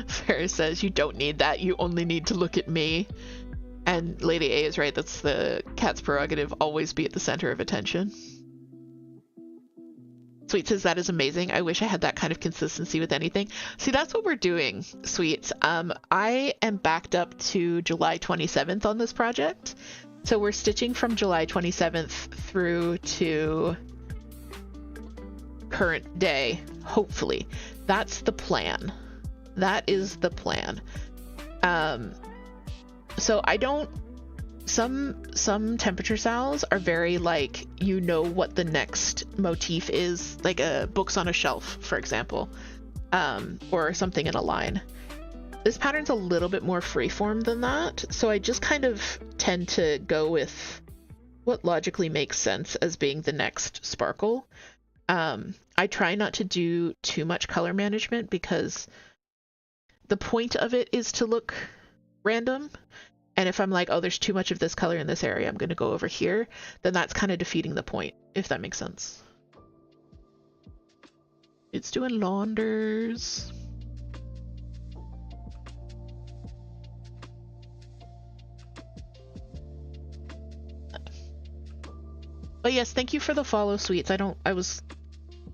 Ferris says, you don't need that, you only need to look at me. And Lady A is right, that's the cat's prerogative, always be at the center of attention. Sweet says, that is amazing. I wish I had that kind of consistency with anything. See, that's what we're doing, Sweets. I am backed up to July 27th on this project. So we're stitching from July 27th through to current day, hopefully. That's the plan. That is the plan. So I don't, some temperature sals are very like, you know what the next motif is, like books on a shelf, for example, or something in a line. This pattern's a little bit more freeform than that, so I just kind of tend to go with what logically makes sense as being the next sparkle. I try not to do too much color management because the point of it is to look random, And if I'm like, oh, there's too much of this color in this area, I'm going to go over here, then that's kind of defeating the point, if that makes sense. It's doing launders. But yes, thank you for the follow, sweets. I was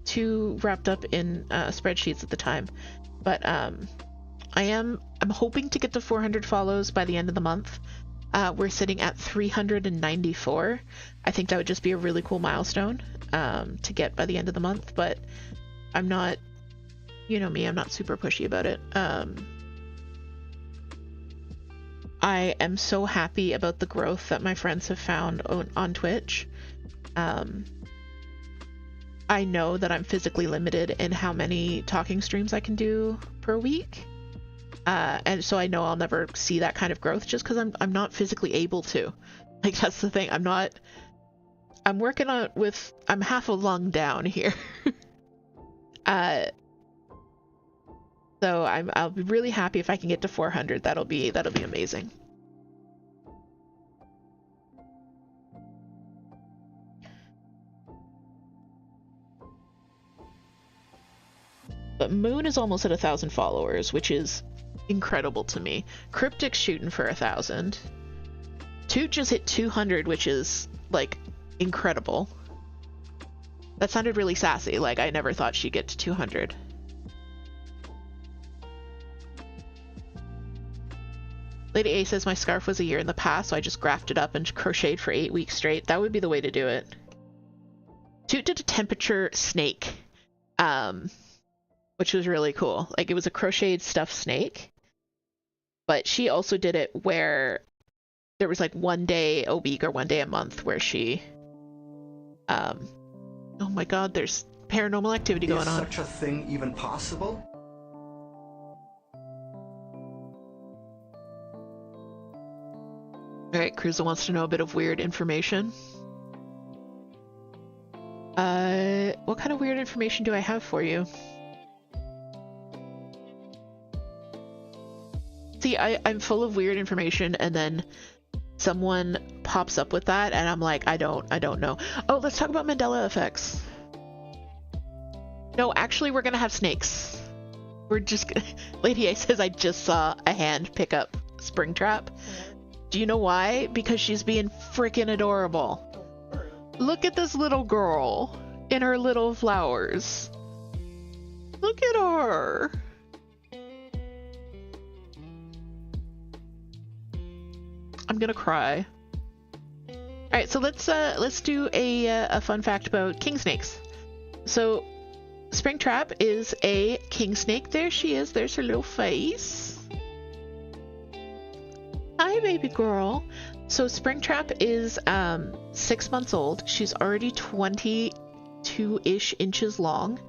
too wrapped up in spreadsheets at the time, but I'm hoping to get to 400 follows by the end of the month. We're sitting at 394. I think that would just be a really cool milestone to get by the end of the month, but I'm not, you know me, I'm not super pushy about it. I am so happy about the growth that my friends have found on Twitch. I know that I'm physically limited in how many talking streams I can do per week. And so I know I'll never see that kind of growth just because I'm not physically able to. Like, that's the thing. I'm working on it with, I'm half a lung down here. So I'll be really happy if I can get to 400. That'll be amazing. But Moon is almost at 1,000 followers, which is incredible to me. Cryptic's shooting for 1,000. Toot just hit 200, which is, like, incredible. That sounded really sassy, like I never thought she'd get to 200. Lady A says my scarf was a year in the past, so I just grafted up and crocheted for 8 weeks straight. That would be the way to do it. Toot did a temperature snake. Which was really cool. Like, it was a crocheted stuffed snake, but she also did it where there was like 1 day a week or 1 day a month where she, oh my god, there's paranormal activity going on. Is such a thing even possible? Alright, Cruza wants to know a bit of weird information. What kind of weird information do I have for you? See, I'm full of weird information, and then someone pops up with that, and I'm like, I don't know. Oh, let's talk about Mandela effects. No, actually, we're gonna have snakes. We're just gonna... Lady A says I just saw a hand pick up Springtrap. Do you know why? Because she's being freaking adorable. Look at this little girl in her little flowers. Look at her. I'm gonna cry. Alright, so let's do a fun fact about king snakes. So Springtrap is a king snake. There she is. There's her little face. Hi, baby girl. So Springtrap is 6 months old. She's already 22-ish inches long.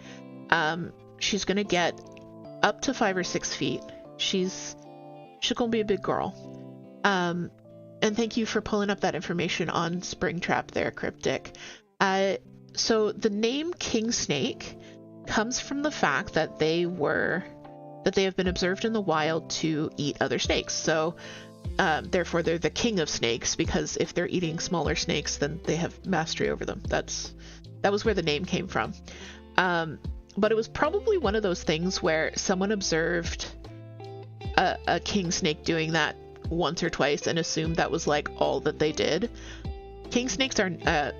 She's gonna get up to 5 or 6 feet. She's gonna be a big girl. And thank you for pulling up that information on Springtrap there, Cryptic. So the name king snake comes from the fact that they have been observed in the wild to eat other snakes. So therefore they're the king of snakes, because if they're eating smaller snakes, then they have mastery over them. That was where the name came from. But it was probably one of those things where someone observed a king snake doing that once or twice and assumed that was like all that they did. King snakes are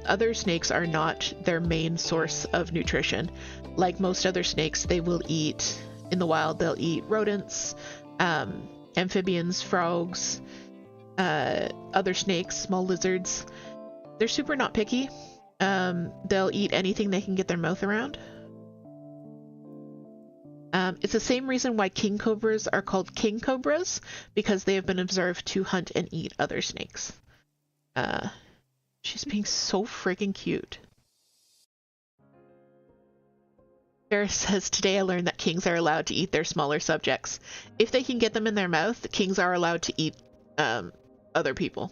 other snakes are not their main source of nutrition. Like most other snakes, they will eat in the wild. They'll eat rodents, amphibians, frogs, other snakes, small lizards. They're super not picky. They'll eat anything they can get their mouth around. It's the same reason why king cobras are called king cobras, because they have been observed to hunt and eat other snakes. She's being so freaking cute. Ferris says, today I learned that kings are allowed to eat their smaller subjects. If they can get them in their mouth, kings are allowed to eat other people.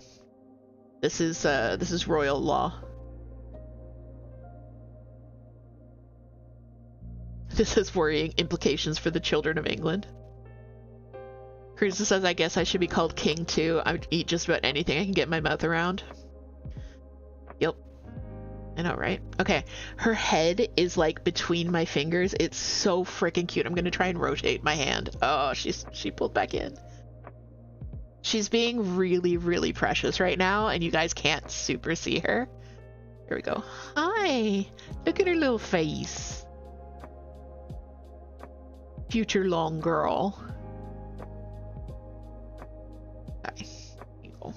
This is royal law. This has worrying implications for the children of England. Cruiser says, I guess I should be called King too. I would eat just about anything I can get my mouth around. Yep. I know, right? Okay. Her head is like between my fingers. It's so freaking cute. I'm gonna try and rotate my hand. Oh, she pulled back in. She's being really, really precious right now, and you guys can't super see her. Here we go. Hi! Look at her little face. Future long girl. Hi. Here you go.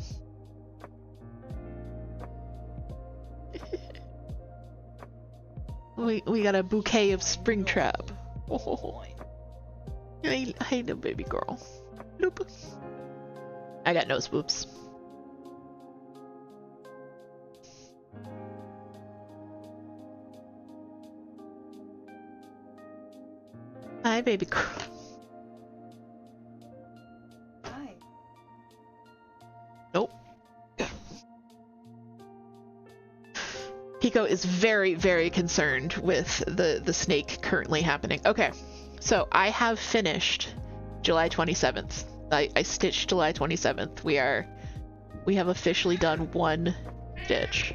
We got a bouquet of Springtrap. Oh, hey, little baby girl. Bloop. I got nose boobs. Hi, baby girl. Hi. Nope. Pico is very, very concerned with the snake currently happening. Okay, so I have finished July 27th. I stitched July 27th. We have officially done one stitch.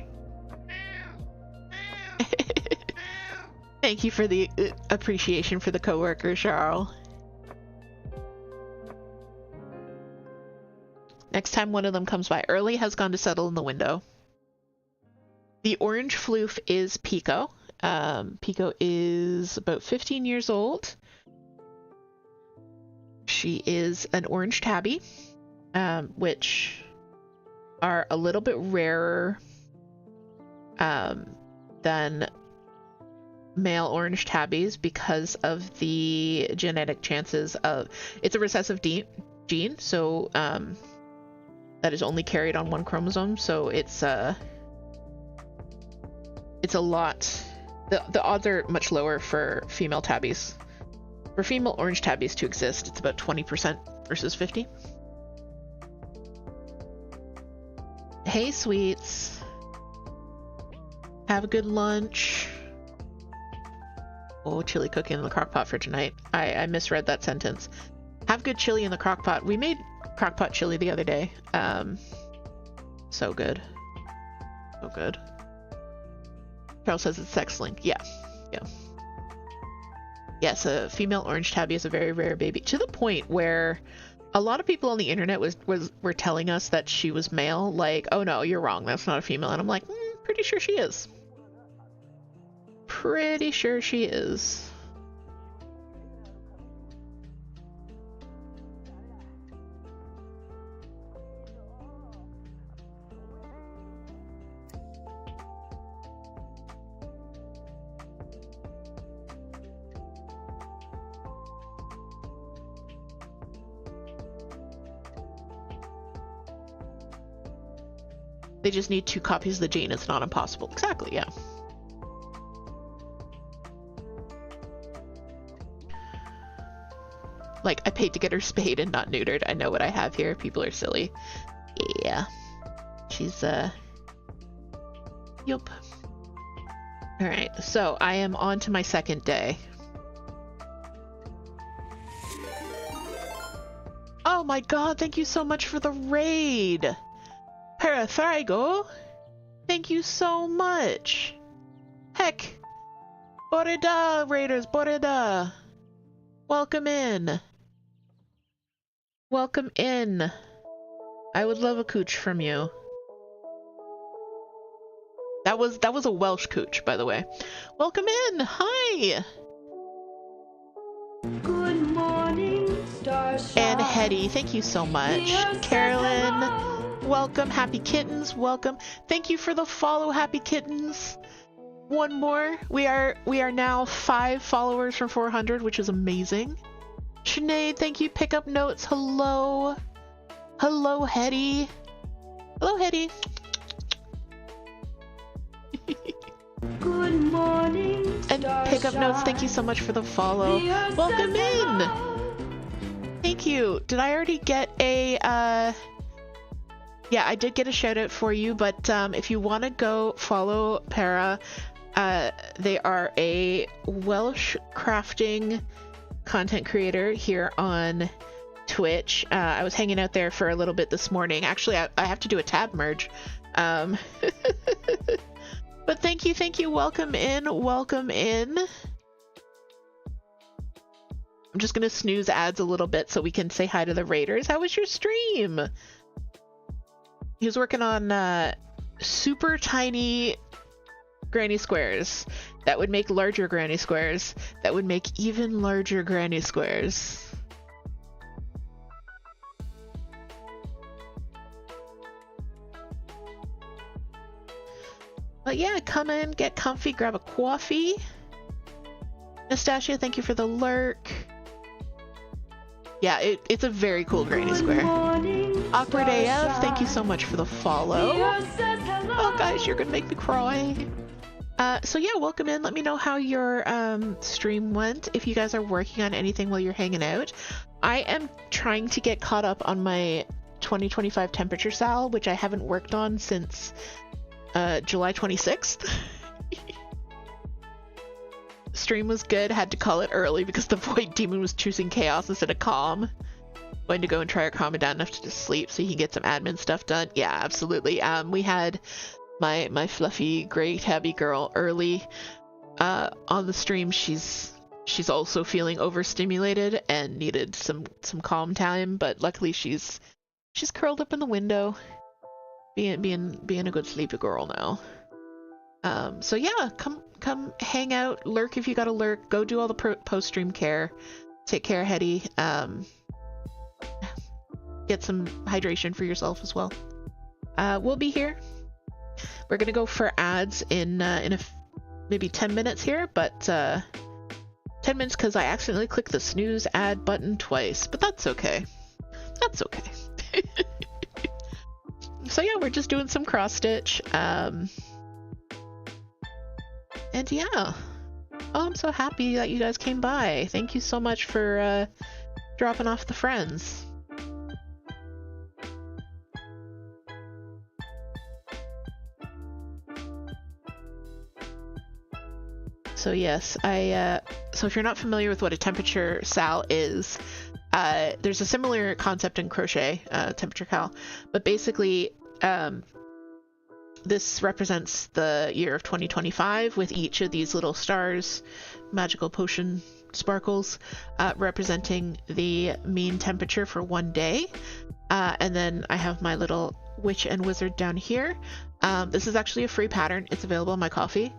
Thank you for the appreciation for the coworker, Charles. Next time one of them comes by early has gone to settle in the window. The orange floof is Pico. Pico is about 15 years old. She is an orange tabby, which are a little bit rarer than male orange tabbies because of the genetic chances of... It's a recessive gene, so that is only carried on one chromosome, so it's a lot... The odds are much lower for female tabbies. For female orange tabbies to exist, it's about 20% versus 50. Hey, sweets. Have a good lunch. Oh, chili cooking in the crock pot for tonight. I misread that sentence. Have good chili in the crock pot. We made crock pot chili the other day. So good. So good. Charles says it's sex-linked. Yeah. Yeah. Yes, a female orange tabby is a very rare baby. To the point where a lot of people on the internet were telling us that she was male. Like, oh no, you're wrong. That's not a female. And I'm like, pretty sure she is. Pretty sure she is. They just need 2 copies of the gene. It's not impossible. Exactly, yeah. Like, I paid to get her spayed and not neutered. I know what I have here. People are silly. Yeah. She's, Yup. Alright, so I am on to my second day. Oh my god, thank you so much for the raid! Parathrigo, thank you so much. Heck, Boreda Raiders, Boreda. Welcome in. Welcome in. I would love a cooch from you. That was a Welsh cooch, by the way. Welcome in. Hi. Good morning, starshine. And Hetty, thank you so much. Carolyn. Welcome, Happy Kittens, welcome. Thank you for the follow, Happy Kittens. One more. We are now 5 followers from 400, which is amazing. Sinead, thank you. Pick up notes. Hello. Hello, Hetty. Hello, Hetty. Good morning, and pick up notes. Thank you so much for the follow. Welcome in. Thank you. Did I already get a yeah, I did get a shout out for you, but if you want to go follow Para, they are a Welsh crafting content creator here on Twitch. I was hanging out there for a little bit this morning. Actually, I have to do a tab merge. But thank you. Welcome in. I'm just gonna snooze ads a little bit so we can say hi to the raiders. How was your stream? He was working on super tiny granny squares that would make larger granny squares that would make even larger granny squares. But yeah, come in, get comfy, grab a coffee. Nastasha, thank you for the lurk. Yeah, it's a very cool granny square. Awkward AF, thank you so much for the follow. Oh guys, you're gonna make me cry. So yeah, welcome in. Let me know how your stream went. If you guys are working on anything while you're hanging out. I am trying to get caught up on my 2025 temperature sal, which I haven't worked on since July 26th. Stream was good, had to call it early because the Void Demon was choosing Chaos instead of Calm. Going to go and try to calm it down enough to just sleep so he can get some admin stuff done. Yeah, absolutely. We had my fluffy gray tabby girl early on the stream. She's also feeling overstimulated and needed some calm time, but luckily she's curled up in the window, being a good sleepy girl now. So yeah, come hang out, lurk if you gotta lurk, go do all the post-stream care, take care, Hetty, get some hydration for yourself as well. We'll be here. We're gonna go for ads in maybe 10 minutes here, but 10 minutes because I accidentally clicked the snooze ad button twice, but that's okay. That's okay. So yeah, we're just doing some cross stitch. And yeah, oh, I'm so happy that you guys came by. Thank you so much for dropping off the friends. So yes, so if you're not familiar with what a temperature sal is, there's a similar concept in crochet, temperature cal, but basically this represents the year of 2025 with each of these little stars, magical potion sparkles, representing the mean temperature for one day. And then I have my little witch and wizard down here. This is actually a free pattern. It's available on my Ko-fi.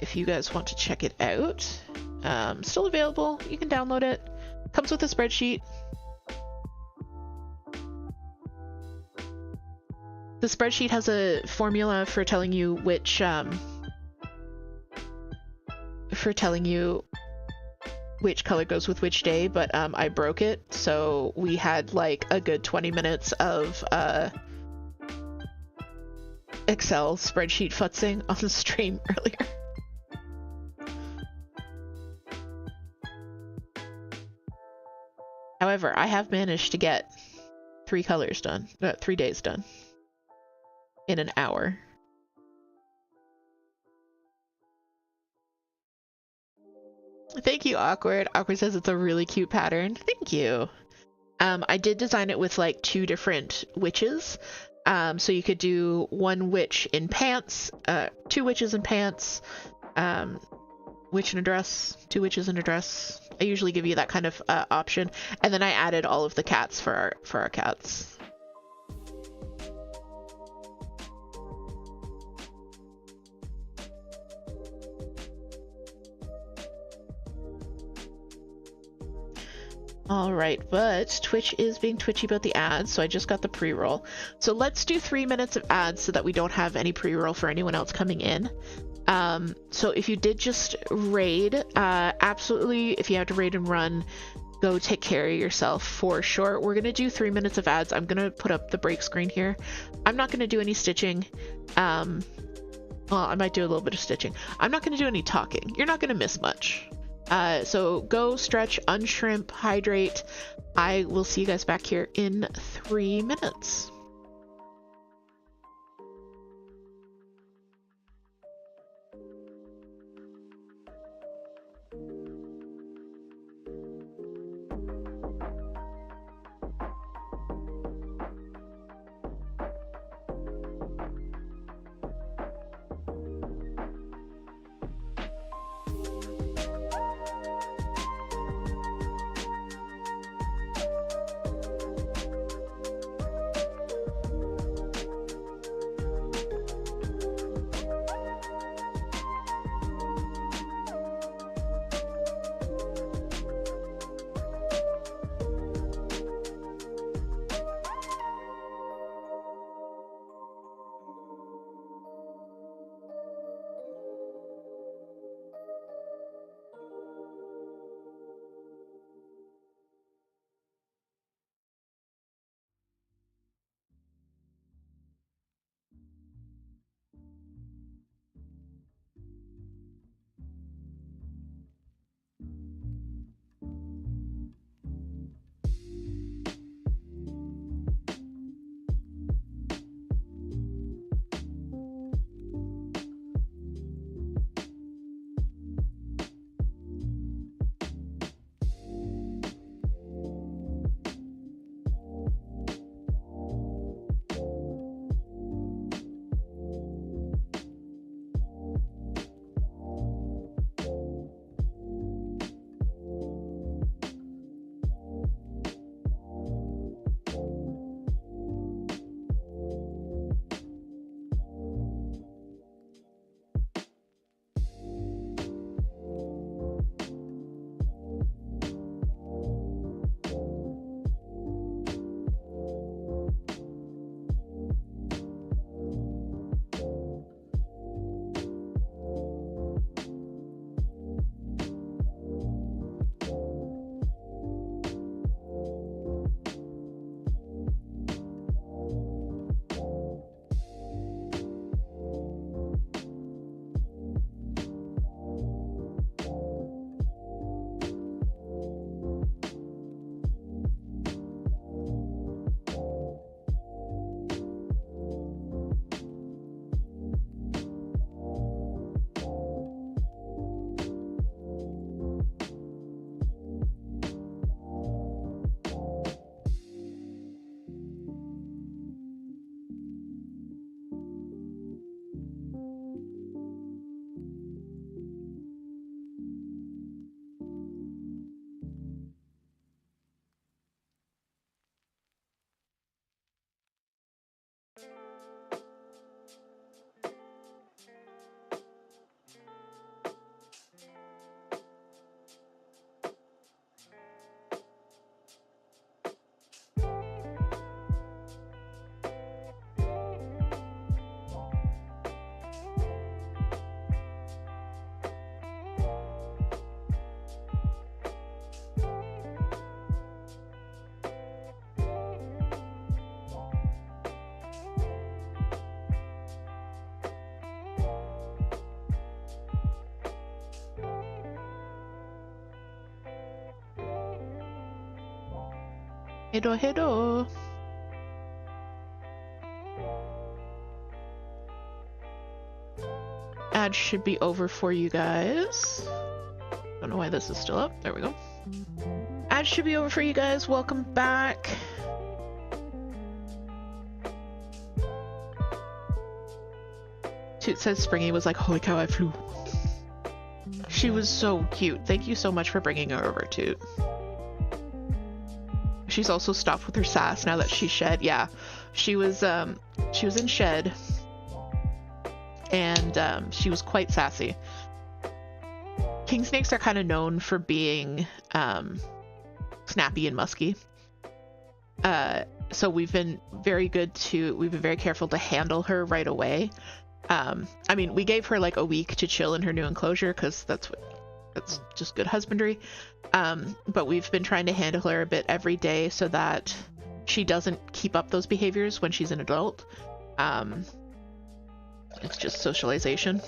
If you guys want to check it out, still available. You can download it. Comes with a spreadsheet. The spreadsheet has a formula for telling you which color goes with which day, but I broke it, so we had like a good 20 minutes of Excel spreadsheet futzing on the stream earlier. However, I have managed to get 3 days done in an hour. Thank you, Awkward. Awkward says it's a really cute pattern. Thank you. I did design it with like 2 different witches. So you could do 1 witch in pants, 2 witches in pants, witch in a dress, 2 witches in a dress. I usually give you that kind of option. And then I added all of the cats for our cats. All right, but Twitch is being twitchy about the ads, so I just got the pre-roll. So let's do 3 minutes of ads so that we don't have any pre-roll for anyone else coming in. So if you did just raid, absolutely, if you have to raid and run, go take care of yourself for sure. We're gonna do 3 minutes of ads. I'm gonna put up the break screen here. I'm not gonna do any stitching. Well, I might do a little bit of stitching. I'm not gonna do any talking. You're not gonna miss much. So go stretch, unshrimp, hydrate. I will see you guys back here in 3 minutes. Hello, hello. Ad should be over for you guys. Don't know why this is still up. There we go. Ad should be over for you guys. Welcome back. Toot says Springy was like, holy cow, I flew. She was so cute. Thank you so much for bringing her over, Toot. She's also stopped with her sass now that she's shed. Yeah, she was in shed, and she was quite sassy. King snakes are kind of known for being snappy and musky. So we've been very careful to handle her right away. I mean, we gave her like a week to chill in her new enclosure because that's just good husbandry. But we've been trying to handle her a bit every day so that she doesn't keep up those behaviors when she's an adult. It's just socialization.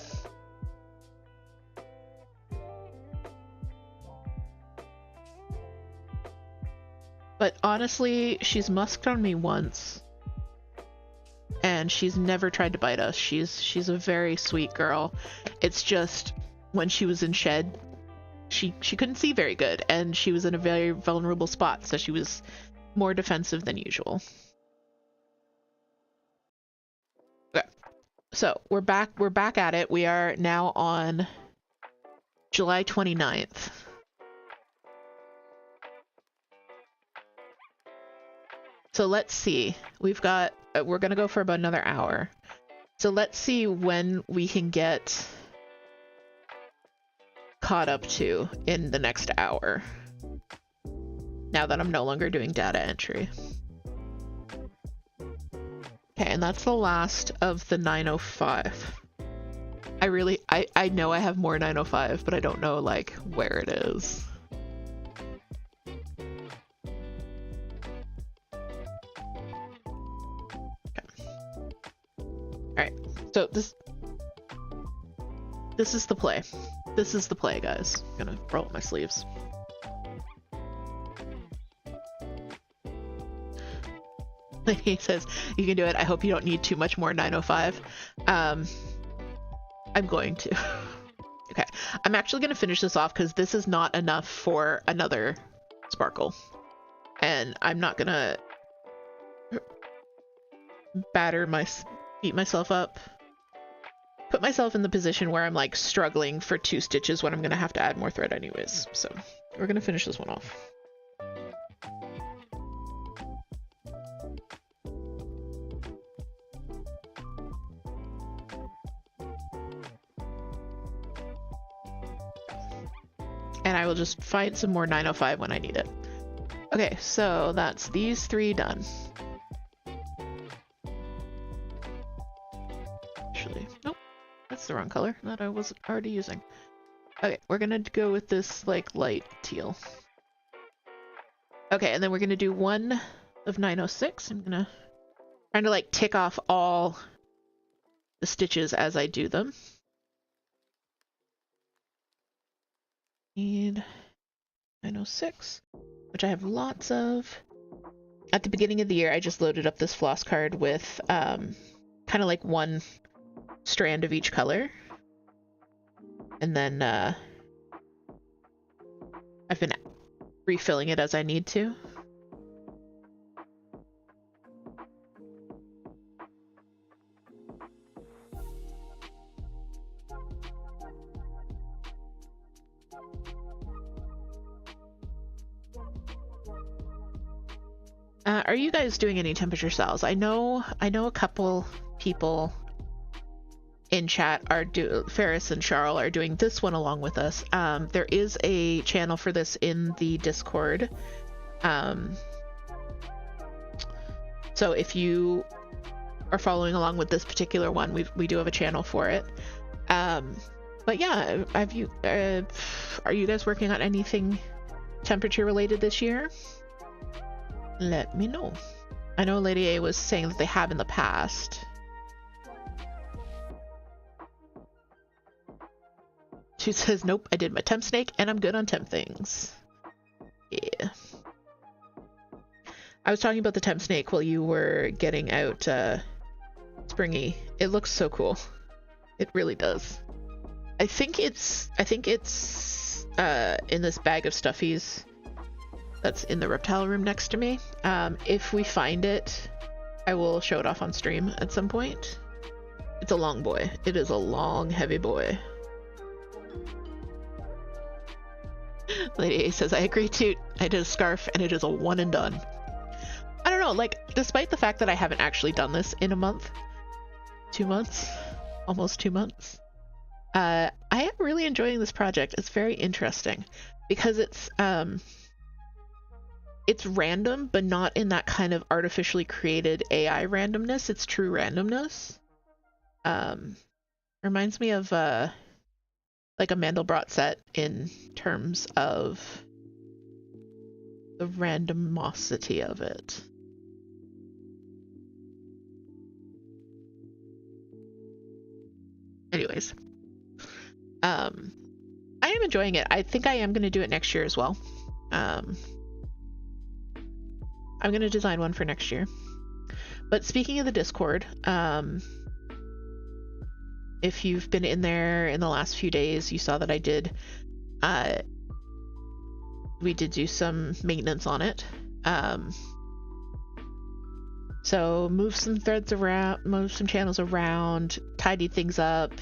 But honestly, she's musked on me once. And she's never tried to bite us. She's a very sweet girl. It's just when she was in shed, she couldn't see very good, and she was in a very vulnerable spot, so she was more defensive than usual. Okay, so we're back at it. We are now on July 29th. So let's see. We're gonna go for about another hour. So let's see when we can get caught up to in the next hour. Now that I'm no longer doing data entry. Okay, and that's the last of the 905. I know I have more 905, but I don't know like where it is. Alright, so this is the play. This is the play, guys. I'm gonna roll up my sleeves. He says, you can do it. I hope you don't need too much more 905. I'm going to. Okay, I'm actually gonna finish this off because this is not enough for another sparkle. And I'm not gonna beat myself up. Put myself in the position where I'm like struggling for 2 stitches when I'm gonna have to add more thread anyways. So we're gonna finish this one off. And I will just find some more 905 when I need it. Okay, so that's these 3 done. Actually, nope. That's the wrong color that I was already using. Okay, we're gonna go with this like light teal. Okay, and then we're gonna do 1 of 906. I'm trying to like tick off all the stitches as I do them. Need 906, which I have lots of. At the beginning of the year, I just loaded up this floss card with kind of like 1 strand of each color, and then I've been refilling it as I need to. Are you guys doing any temperature styles? I know a couple people in chat Ferris and Charles are doing this one along with us. There is a channel for this in the Discord. So if you are following along with this particular one, we do have a channel for it. But yeah, are you guys working on anything temperature related this year? Let me know. I know Lady A was saying that they have in the past. She says, nope, I did my temp snake and I'm good on temp things. Yeah. I was talking about the temp snake while you were getting out Springy. It looks so cool. It really does. I think it's in this bag of stuffies that's in the reptile room next to me. If we find it, I will show it off on stream at some point. It's a long boy. It is a long, heavy boy. Lady A says, I agree, Toot. I did a scarf and it is a one and done. I don't know, like, despite the fact that I haven't actually done this in a month, 2 months, almost 2 months, I am really enjoying this project. It's very interesting because it's random, but not in that kind of artificially created AI randomness. It's true randomness. Reminds me of like a Mandelbrot set in terms of the randomosity of it. Anyways, I am enjoying it. I think I am going to do it next year as well. I'm going to design one for next year. But speaking of the Discord, if you've been in there in the last few days, you saw that we did do some maintenance on it. So move some threads around, move some channels around, tidied things up,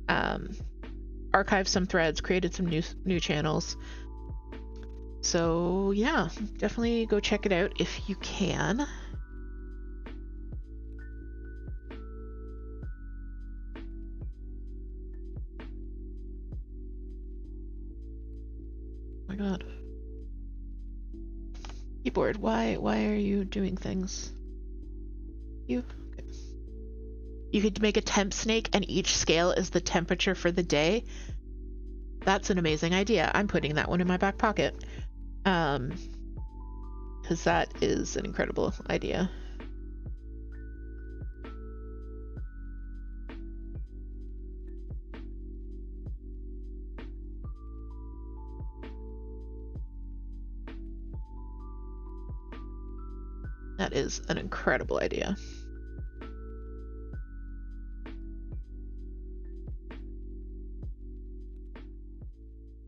archived some threads, created some new channels. So yeah, definitely go check it out if you can. Oh my god. Keyboard, why are you doing things? Okay. You could make a temp snake and each scale is the temperature for the day. That's an amazing idea. I'm putting that one in my back pocket. Because that is an incredible idea. That is an incredible idea.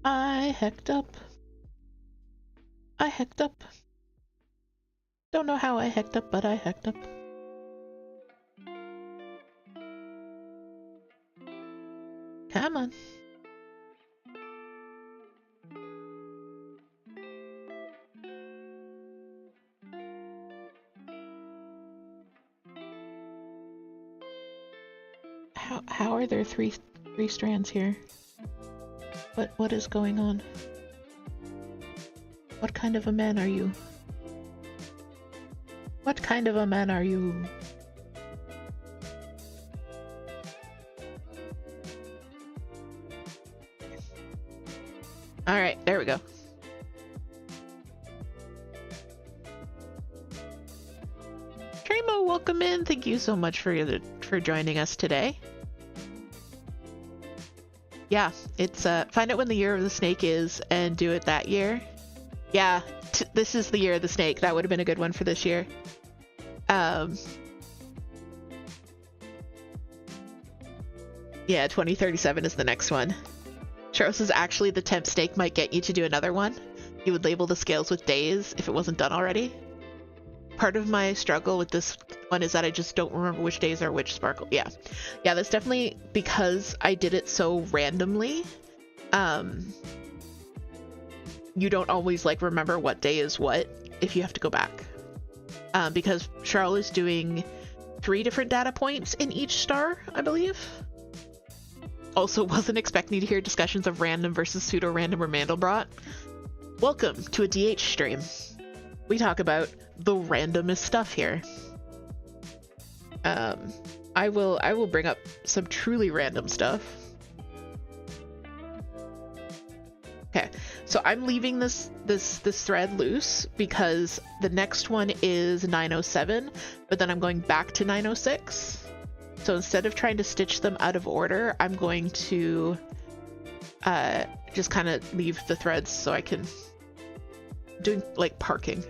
I hecked up. Don't know how I hecked up, but I hecked up. Come on. How are there three strands here? What is going on? What kind of a man are you? What kind of a man are you? All right, there we go. Tremo, welcome in. Thank you so much for joining us today. Yeah, it's find out when the year of the snake is and do it that year. Yeah, this is the year of the snake. That would have been a good one for this year. Yeah, 2037 is the next one. Charles says actually the temp snake might get you to do another one. You would label the scales with days if it wasn't done already. Part of my struggle with this one is that I just don't remember which days are which sparkle. Yeah, that's definitely because I did it so randomly. You don't always like remember what day is what if you have to go back. Because Charles is doing 3 different data points in each star, I believe. Also wasn't expecting to hear discussions of random versus pseudo-random or Mandelbrot. Welcome to a DH stream. We talk about the randomest stuff here. I will bring up some truly random stuff. Okay, so I'm leaving this thread loose because the next one is 907, but then I'm going back to 906. So instead of trying to stitch them out of order, I'm going to just kind of leave the threads so I can do like parking.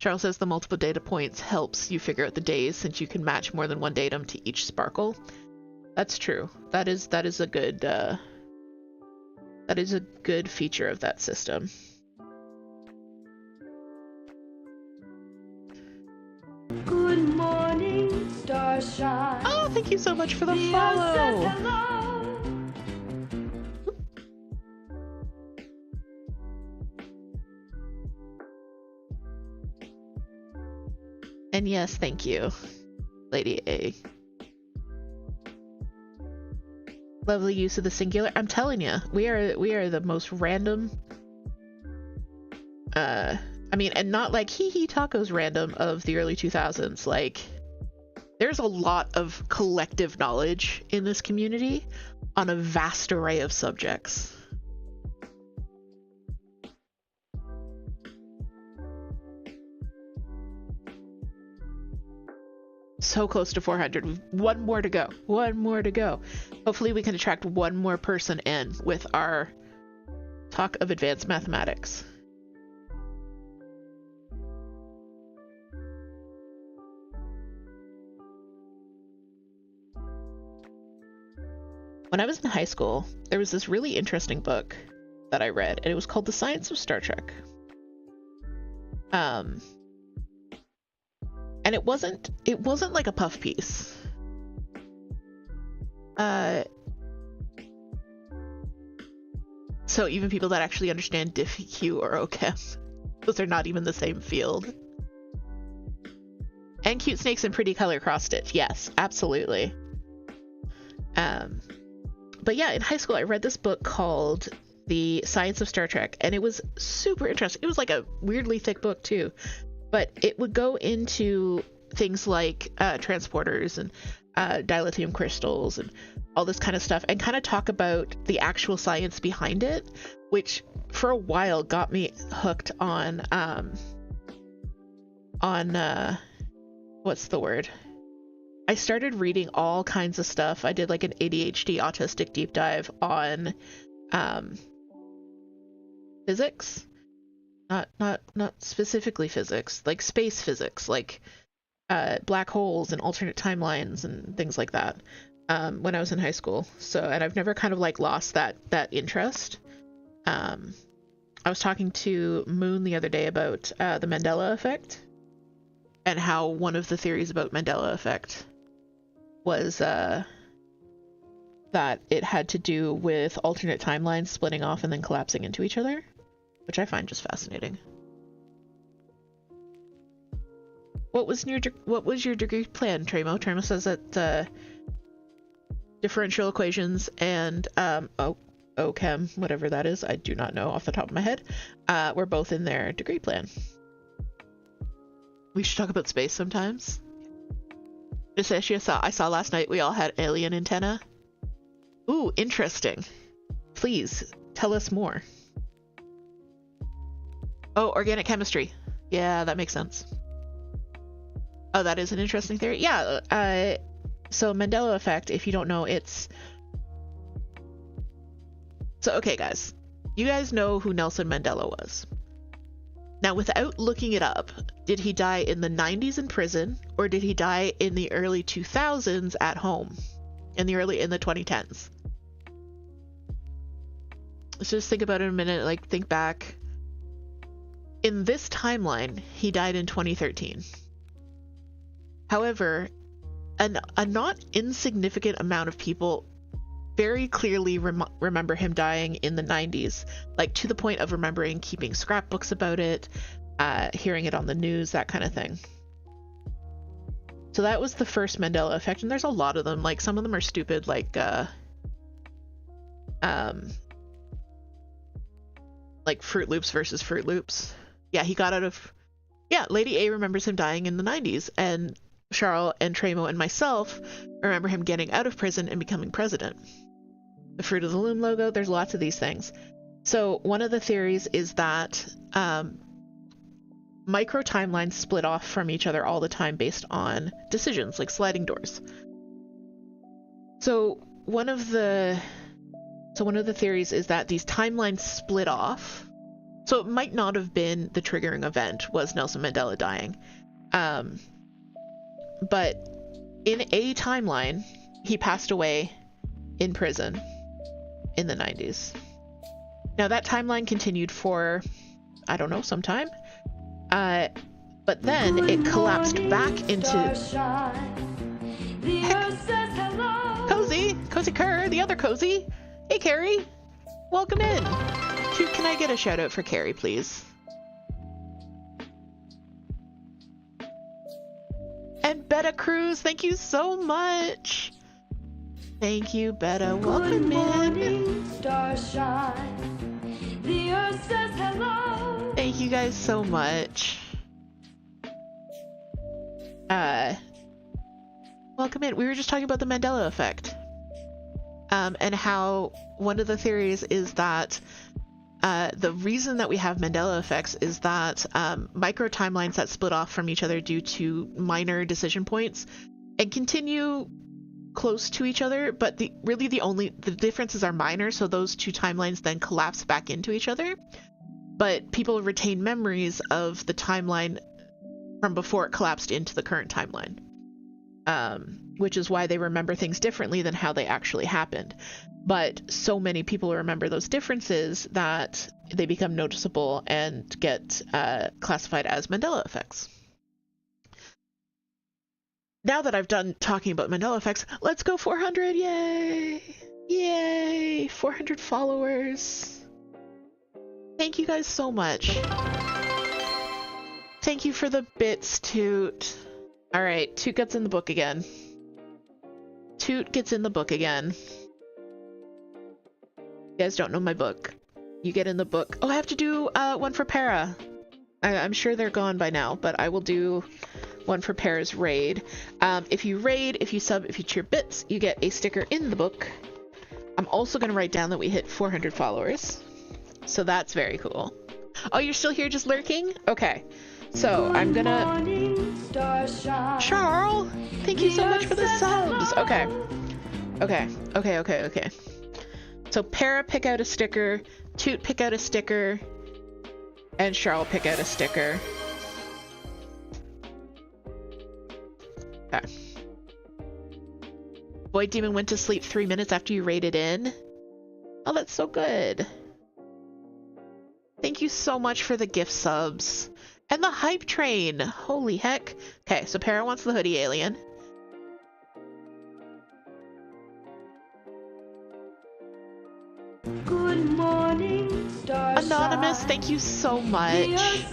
Charles says the multiple data points helps you figure out the days since you can match more than one datum to each sparkle. That's true. That is a good feature of that system. Good morning, starshine. Oh, thank you so much for the Leo follow. says hello. And yes, thank you, Lady A. Lovely use of the singular. I'm telling you, we are the most random. I mean, and not like hee hee tacos random of the early 2000s. Like, there's a lot of collective knowledge in this community on a vast array of subjects. So close to 400. One more to go. One more to go. Hopefully we can attract one more person in with our talk of advanced mathematics. When I was in high school, there was this really interesting book that I read, and it was called The Science of Star Trek. And it wasn't like a puff piece. So even people that actually understand DiffQ or OChem, those are not even the same field. And cute snakes and pretty color cross stitch. Yes, absolutely. But yeah, in high school I read this book called The Science of Star Trek, and it was super interesting. It was like a weirdly thick book too, but it would go into things like transporters and dilithium crystals and all this kind of stuff, and kind of talk about the actual science behind it, which for a while got me hooked on what's the word? I started reading all kinds of stuff. I did like an ADHD autistic deep dive on physics. Not specifically physics, like space physics, like black holes and alternate timelines and things like that, when I was in high school. So, and I've never kind of like lost that interest. I was talking to Moon the other day about the Mandela effect, and how one of the theories about Mandela effect was that it had to do with alternate timelines splitting off and then collapsing into each other, which I find just fascinating. What was your degree plan, Tremo? Tremo says that differential equations and OChem, whatever that is, I do not know off the top of my head, were both in their degree plan. We should talk about space sometimes. I saw last night we all had alien antenna. Ooh, interesting. Please tell us more. Oh, organic chemistry. Yeah, that makes sense. Oh, that is an interesting theory. Yeah, so Mandela effect, if you don't know, it's... So, okay, guys. You guys know who Nelson Mandela was. Now, without looking it up, did he die in the 90s in prison, or did he die in the early 2000s at home? In the 2010s? Let's just think about it a minute, like, think back. In this timeline, he died in 2013. However, a not insignificant amount of people very clearly remember him dying in the 90s, like to the point of remembering keeping scrapbooks about it, hearing it on the news, that kind of thing. So that was the first Mandela effect, and there's a lot of them. Like, some of them are stupid, like Fruit Loops versus Fruit Loops. Yeah, he got out of... Yeah, Lady A remembers him dying in the 90s, and Charles and Tremo and myself remember him getting out of prison and becoming president. The Fruit of the Loom logo, there's lots of these things. So one of the theories is that micro timelines split off from each other all the time based on decisions, like sliding doors. So one of the theories is that these timelines split off So it might not have been the triggering event was Nelson Mandela dying. But in a timeline, he passed away in prison in the 90s. Now that timeline continued for, I don't know, some time. But then it collapsed back into... Cozy Kerr, the other Cozy. Hey, Carrie. Welcome in. Toot, can I get a shout out for Carrie, please? And Betta Cruz, thank you so much. Thank you, Betta. Welcome in. The earth says hello. Thank you guys so much. Welcome in. We were just talking about the Mandela effect. And how one of the theories is that the reason that we have Mandela effects is that micro timelines that split off from each other due to minor decision points and continue close to each other, but the differences are minor, so those two timelines then collapse back into each other. But people retain memories of the timeline from before it collapsed into the current timeline. Which is why they remember things differently than how they actually happened. But so many people remember those differences that they become noticeable and get classified as Mandela effects. Now that I've done talking about Mandela effects, let's go 400! Yay! Yay! 400 followers! Thank you guys so much. Thank you for the bits, Toot. Alright, Toot gets in the book again. Toot gets in the book again. You guys don't know my book. You get in the book. Oh, I have to do one for Para. I'm sure they're gone by now, but I will do one for Para's raid. If you raid, if you sub, if you cheer bits, you get a sticker in the book. I'm also going to write down that we hit 400 followers. So that's very cool. Oh, you're still here just lurking? Okay. So I'm gonna... Charles! Thank you so much for the subs! Okay. Okay. So Para pick out a sticker, Toot pick out a sticker, and Charles pick out a sticker. Okay. Void Demon went to sleep 3 minutes after you raided in. Oh, that's so good. Thank you so much for the gift subs. And the hype train! Holy heck. Okay, so Para wants the hoodie alien. Good morning, Starshine. Anonymous, thank you so much. Is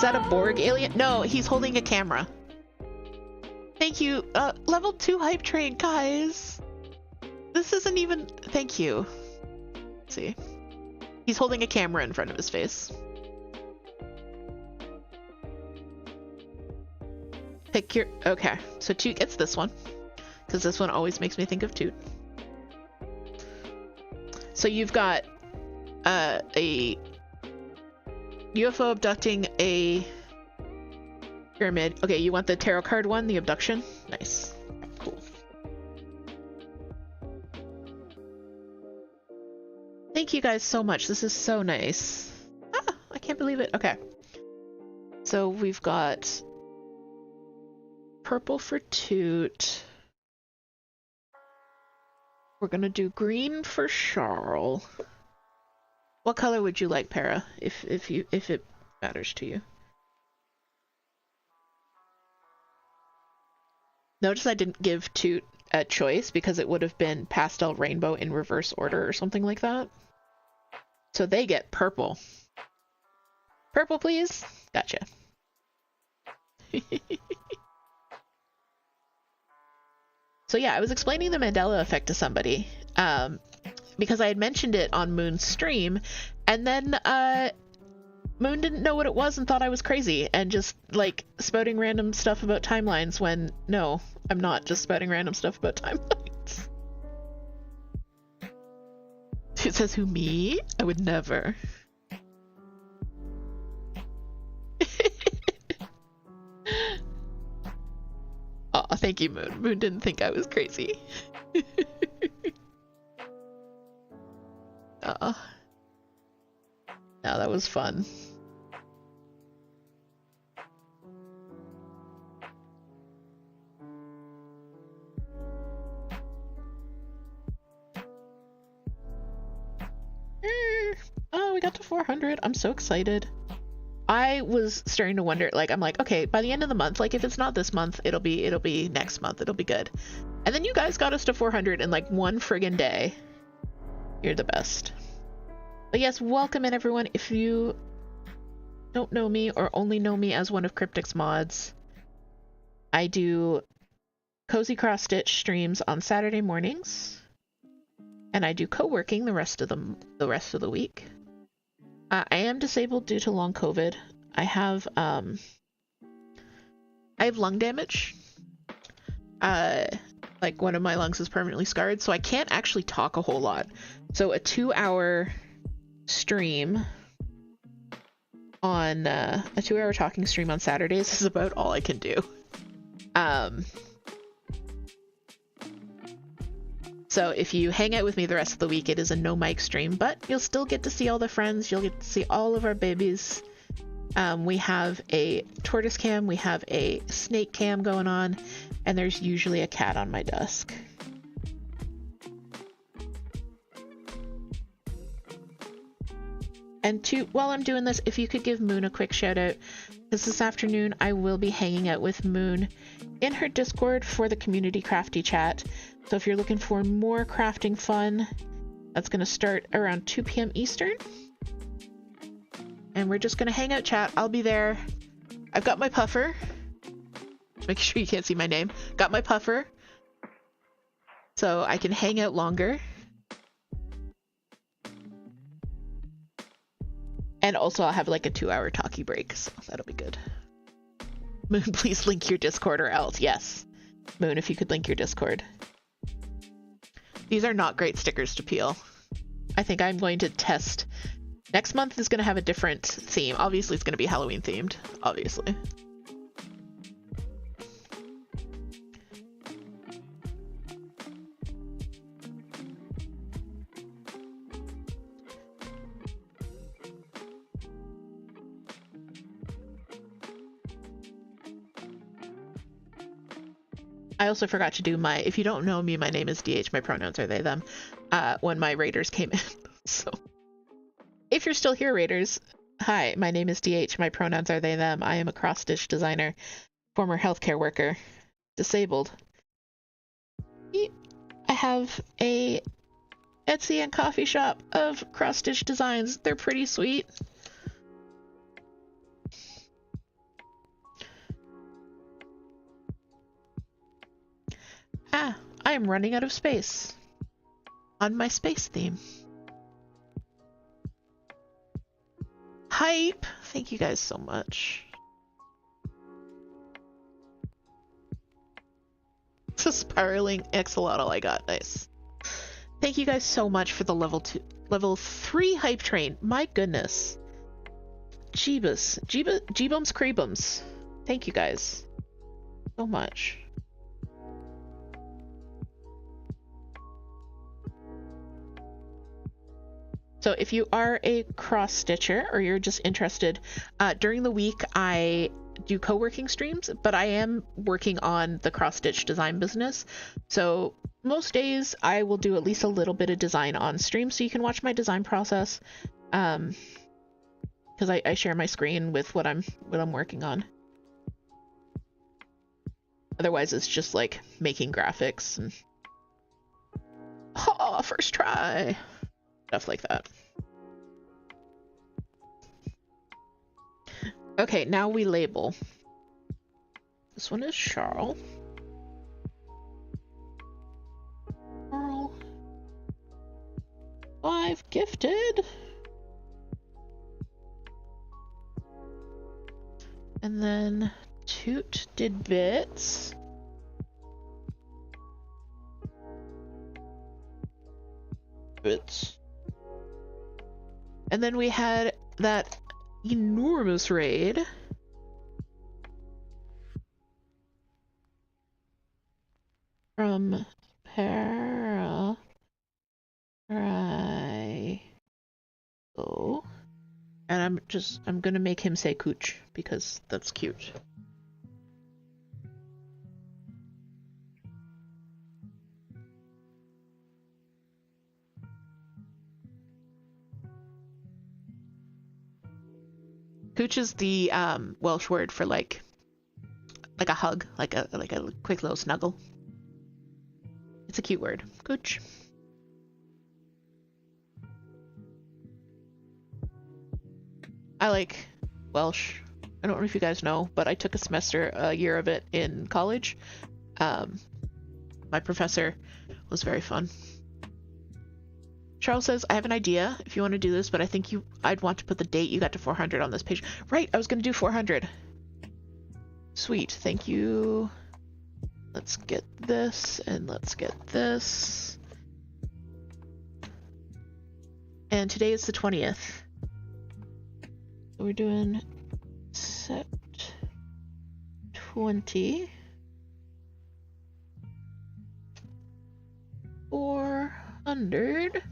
that a Borg alien? No, he's holding a camera. Thank you. Level 2 hype train, guys. This isn't even... Thank you. Let's see. He's holding a camera in front of his face. Pick your... Okay, so Toot gets this one. Because this one always makes me think of Toot. So you've got a UFO abducting a pyramid. Okay, you want the tarot card one, the abduction? Nice. Cool. Thank you guys so much. This is so nice. Ah, I can't believe it. Okay. So we've got purple for Toot. We're gonna do green for Charles. What color would you like, Para, if it matters to you? Notice I didn't give Toot a choice because it would have been pastel rainbow in reverse order or something like that. So they get purple. Purple, please. Gotcha. So yeah, I was explaining the Mandela effect to somebody because I had mentioned it on Moon's stream, and then Moon didn't know what it was and thought I was crazy and just like spouting random stuff about timelines when no, I'm not just spouting random stuff about timelines. It says, who, me? I would never. Aw, thank you, Moon. Moon didn't think I was crazy. No, that was fun. Oh, we got to 400. I'm so excited. I was starting to wonder, like, I'm like, okay, by the end of the month, like, if it's not this month, it'll be next month. It'll be good. And then you guys got us to 400 in like one friggin' day. You're the best. But yes, welcome in everyone. If you don't know me or only know me as one of Cryptic's mods, I do Cozy Cross Stitch streams on Saturday mornings, and I do co-working the rest of the week. I am disabled due to long COVID. I have lung damage. Like one of my lungs is permanently scarred, so I can't actually talk a whole lot. So a 2-hour stream on a 2-hour talking stream on Saturdays is about all I can do. So if you hang out with me the rest of the week, it is a no mic stream, but you'll still get to see all the friends. You'll get to see all of our babies. We have a tortoise cam, we have a snake cam going on, and there's usually a cat on my desk. And Toot, while I'm doing this, if you could give Moon a quick shout out, because this afternoon I will be hanging out with Moon in her Discord for the community crafty chat. So if you're looking for more crafting fun, that's going to start around 2 p.m. Eastern. And we're just going to hang out, chat. I'll be there. I've got my puffer. Just make sure you can't see my name. Got my puffer. So I can hang out longer. And also I'll have like a 2-hour talkie break, so that'll be good. Moon, please link your Discord or else. Yes. Moon, if you could link your Discord. These are not great stickers to peel. I think I'm going to test. Next month is going to have a different theme. Obviously, it's going to be Halloween themed. Obviously. I also forgot to do my, if you don't know me, my name is DH, my pronouns are they, them, when my raiders came in. So, if you're still here, raiders, hi, my name is DH, my pronouns are they, them. I am a cross-stitch designer, former healthcare worker, disabled. I have a Etsy and coffee shop of cross-stitch designs. They're pretty sweet. Ah, I am running out of space on my space theme. Hype! Thank you guys so much. It's a spiraling axolotl I got. Nice. Thank you guys so much for the level 3 hype train. My goodness. Jeebus. Jeebums creebums. Thank you guys so much. So if you are a cross stitcher or you're just interested, during the week I do co-working streams, but I am working on the cross stitch design business. So most days I will do at least a little bit of design on stream, so you can watch my design process. Because I share my screen with what I'm working on. Otherwise it's just like making graphics and first try. Stuff like that. Okay, now we label. This one is Charles. Charles. 5 gifted. And then Toot did bits. Bits. And then we had that enormous raid. From Para. Right. Oh. I'm gonna make him say cooch because that's cute. Cooch is the Welsh word for like a hug, like a quick little snuggle. It's a cute word. Cooch. I like Welsh. I don't know if you guys know, but I took a year of it in college. My professor was very fun. Charles says, I have an idea if you want to do this, but I think I'd want to put the date you got to 400 on this page. Right, I was going to do 400. Sweet, thank you. Let's get this, and let's get this. And today is the 20th. So we're doing set 20. 400.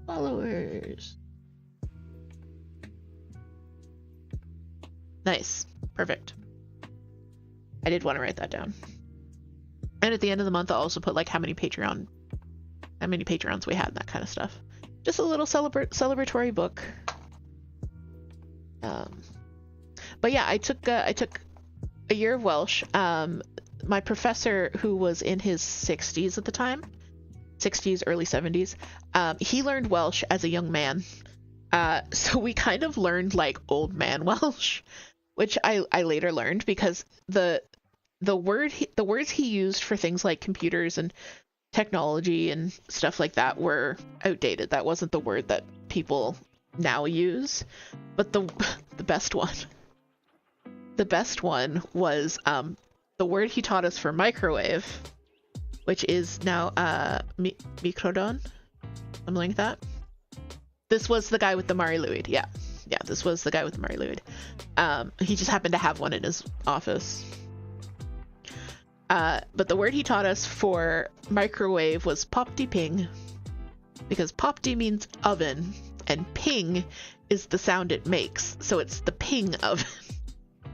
Followers. Nice. Perfect. I did want to write that down. And at the end of the month, I'll also put like how many Patreons we had and that kind of stuff. Just a little celebratory book. But yeah, I took a year of Welsh. My professor, who was in his 60s at the time, 60s, early 70s, he learned Welsh as a young man. So we kind of learned like old man Welsh, which I later learned because the words he used for things like computers and technology and stuff like that were outdated. That wasn't the word that people now use. But the best one was the word he taught us for microwave, which is now microdon, something like that. This was the guy with the Mari Lwyd. Yeah, this was the guy with the Mari Lwyd. He just happened to have one in his office. But the word he taught us for microwave was popty ping, because popty means oven and ping is the sound it makes, so it's the ping oven.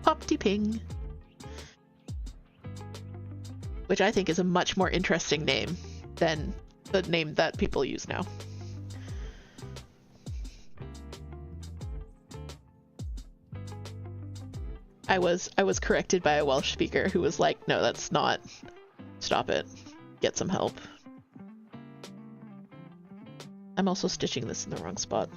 Popty ping, which I think is a much more interesting name than the name that people use now. I was corrected by a Welsh speaker who was like, no, that's not. Stop it. Get some help. I'm also stitching this in the wrong spot.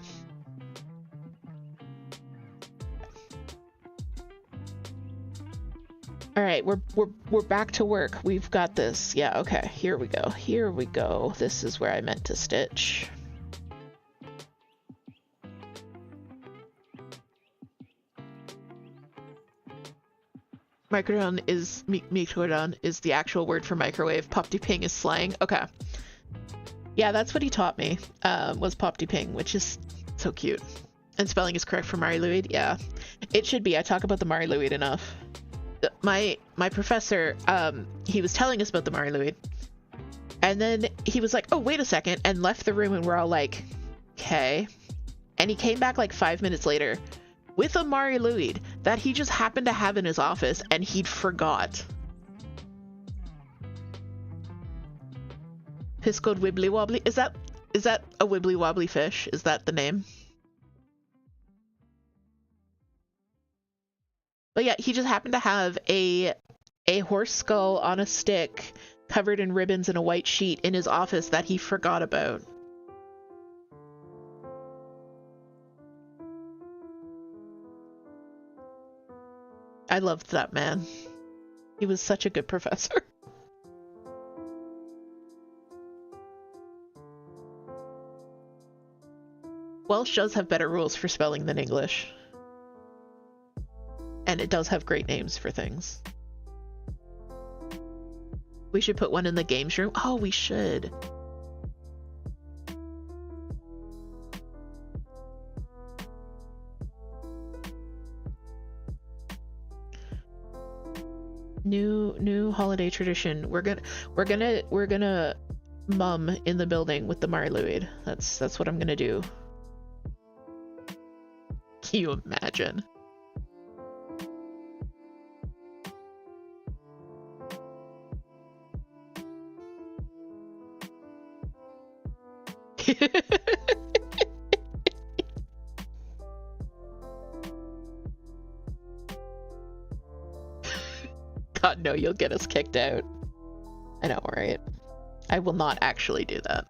All right, we're back to work. We've got this. Yeah, okay. Here we go. Here we go. This is where I meant to stitch. Microdon is the actual word for microwave. Popty ping is slang. Okay. Yeah, that's what he taught me. Was popty ping, which is so cute. And spelling is correct for Mari Lwyd. Yeah, it should be. I talk about the Mari Lwyd enough. My professor, he was telling us about the Mari Lwyd, and then he was like, "Oh, wait a second," and left the room, and we're all like, "Okay." And he came back like 5 minutes later with a Mari Lwyd that he just happened to have in his office, and he'd forgot. Piscod wibbly wobbly. Is that a wibbly wobbly fish? Is that the name? But yeah, he just happened to have a horse skull on a stick covered in ribbons and a white sheet in his office that he forgot about. I loved that man. He was such a good professor. Welsh does have better rules for spelling than English. And it does have great names for things. We should put one in the games room. Oh, we should. New holiday tradition. We're gonna mum in the building with the Marluid. That's what I'm gonna do. Can you imagine? God, no, you'll get us kicked out. I know, right? I will not actually do that.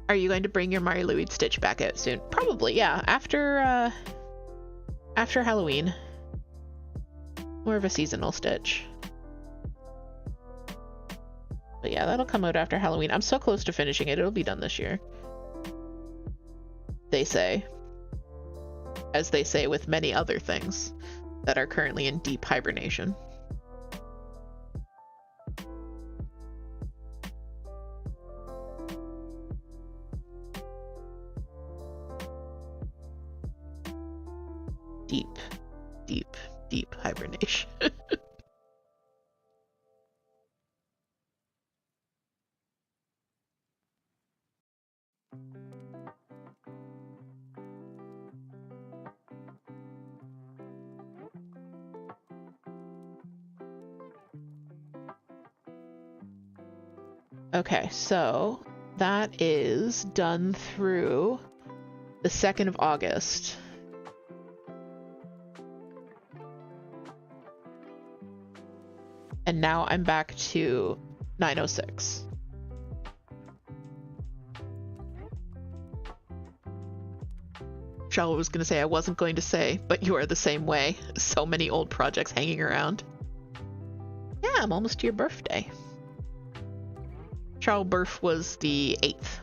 Are you going to bring your Marluid Stitch back out soon? Probably, yeah. After Halloween. More of a seasonal Stitch. But yeah, that'll come out after Halloween. I'm so close to finishing it. It'll be done this year. They say. As they say with many other things that are currently in deep hibernation. Deep hibernation. Okay, so that is done through the 2nd of August. And now I'm back to 906. Charlotte was going to say I wasn't going to say, but you are the same way. So many old projects hanging around. Yeah, I'm almost to your birthday. Charles' birth was the 8th.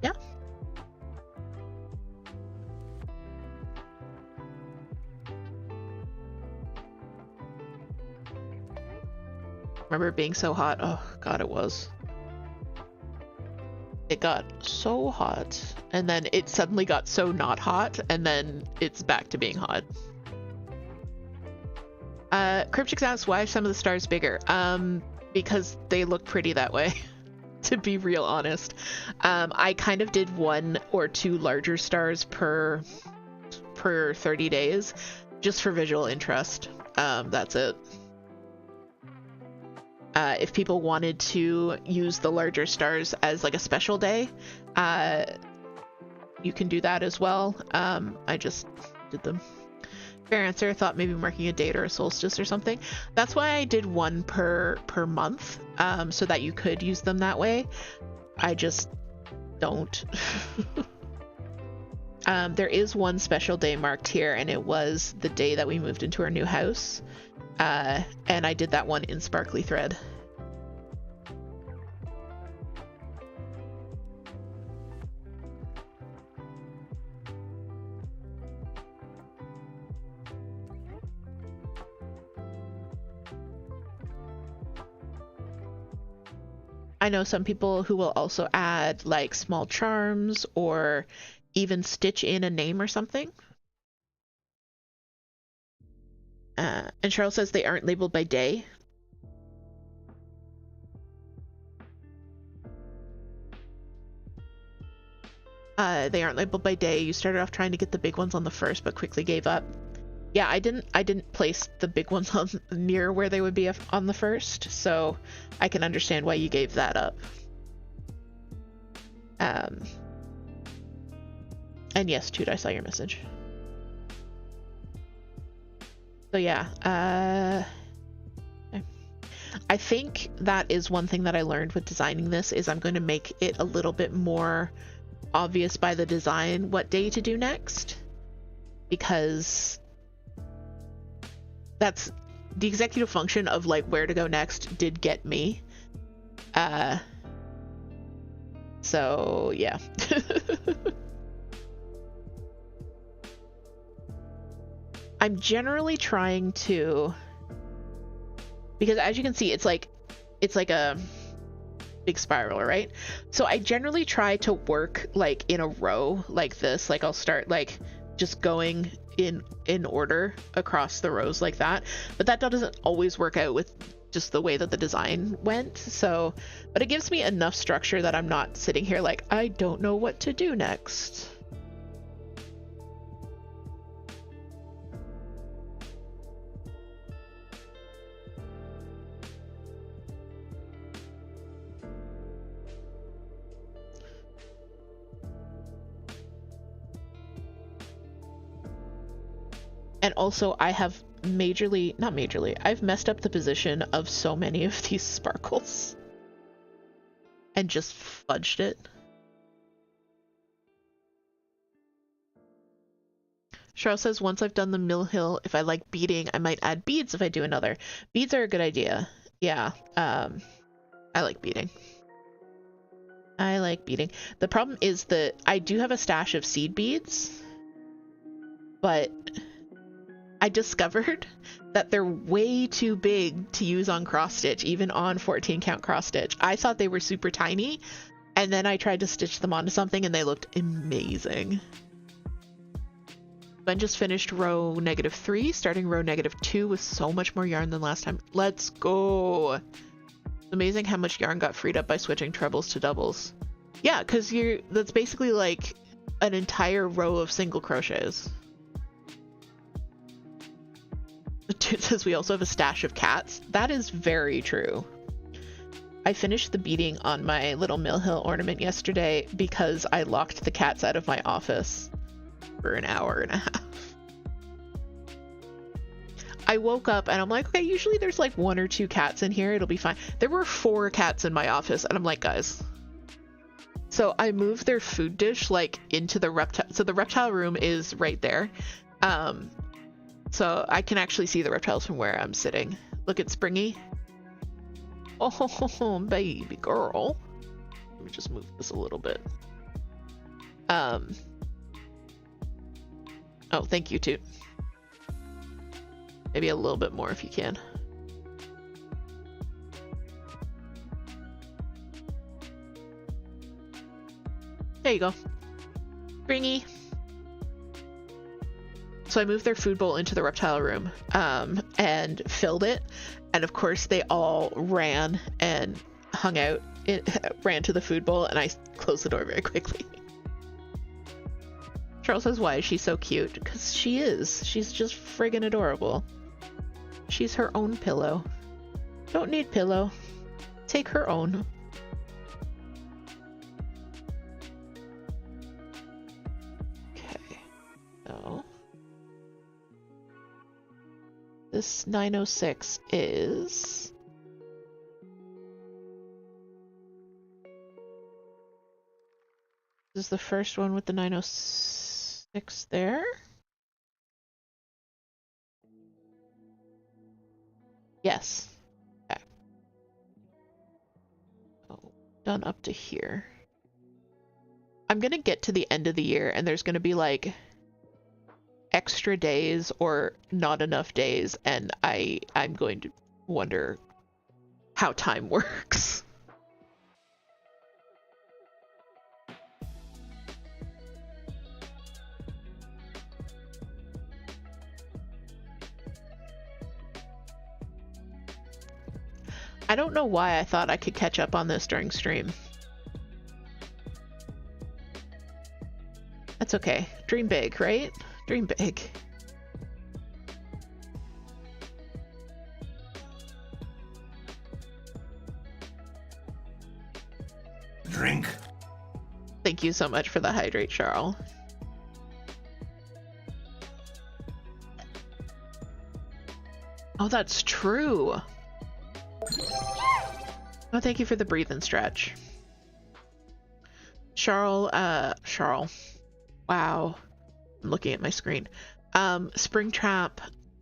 Yeah. Remember it being so hot? Oh god, it was. It got so hot, and then it suddenly got so not hot, and then it's back to being hot. Cryptix asks why are some of the stars bigger? Because they look pretty that way, to be real honest. I kind of did 1 or 2 larger stars per 30 days, just for visual interest. That's it. If people wanted to use the larger stars as like a special day, you can do that as well. I just did them. Fair answer. Thought maybe marking a date or a solstice or something. That's why I did 1 per month, so that you could use them that way. I just don't. There is 1 special day marked here, and it was the day that we moved into our new house. And I did that one in sparkly thread. I know some people who will also add like small charms or even stitch in a name or something. And Charles says they aren't labeled by day. They aren't labeled by day. You started off trying to get the big ones on the 1st, but quickly gave up. Yeah, I didn't place the big ones on near where they would be on the 1st, so I can understand why you gave that up. And yes, Toot, I saw your message. So yeah, I think that is one thing that I learned with designing this, is I'm going to make it a little bit more obvious by the design what day to do next, because that's the executive function of like where to go next did get me. So yeah. I'm generally trying to, because as you can see, it's like a big spiral, right? So I generally try to work like in a row like this. Like I'll start like just going in order across the rows like that, but that doesn't always work out with just the way that the design went. So, but it gives me enough structure that I'm not sitting here like, I don't know what to do next. And also I have not majorly, I've messed up the position of so many of these sparkles and just fudged it. Charles says, once I've done the mill hill, if I like beading, I might add beads if I do another. Beads are a good idea. Yeah, I like beading. I like beading. The problem is that I do have a stash of seed beads, but I discovered that they're way too big to use on cross stitch, even on 14 count cross stitch. I thought they were super tiny, and then I tried to stitch them onto something and they looked amazing. Ben just finished row -3, starting row -2 with so much more yarn than last time. Let's go. It's amazing how much yarn got freed up by switching trebles to doubles. Yeah, because that's basically like an entire row of single crochets. Toot says we also have a stash of cats. That is very true. I finished the beading on my little mill hill ornament yesterday because I locked the cats out of my office for an hour and a half. I woke up and I'm like, okay, usually there's like 1 or 2 cats in here, it'll be fine. There were 4 cats in my office and I'm like, guys. So I moved their food dish like into the reptile. So the reptile room is right there. So I can actually see the reptiles from where I'm sitting. Look at Springy. Oh, baby girl. Let me just move this a little bit. Oh, thank you, Toot. Maybe a little bit more if you can. There you go. Springy. So I moved their food bowl into the reptile room and filled it. And of course they all ran and hung out, ran to the food bowl, and I closed the door very quickly. Charles says, why is she so cute? Because she is. She's just friggin' adorable. She's her own pillow. Don't need pillow. Take her own. Okay. So this 906 is... This is the first one with the 906 there. Yes. Okay. Oh, done up to here. I'm gonna get to the end of the year and there's gonna be like extra days or not enough days, and I'm going to wonder how time works. I don't know why I thought I could catch up on this during stream. That's okay. Dream big, right? Dream big. Drink. Thank you so much for the hydrate, Charles. Oh, that's true. Oh, thank you for the breathe and stretch. Charles, wow. I'm looking at my screen. Springtrap,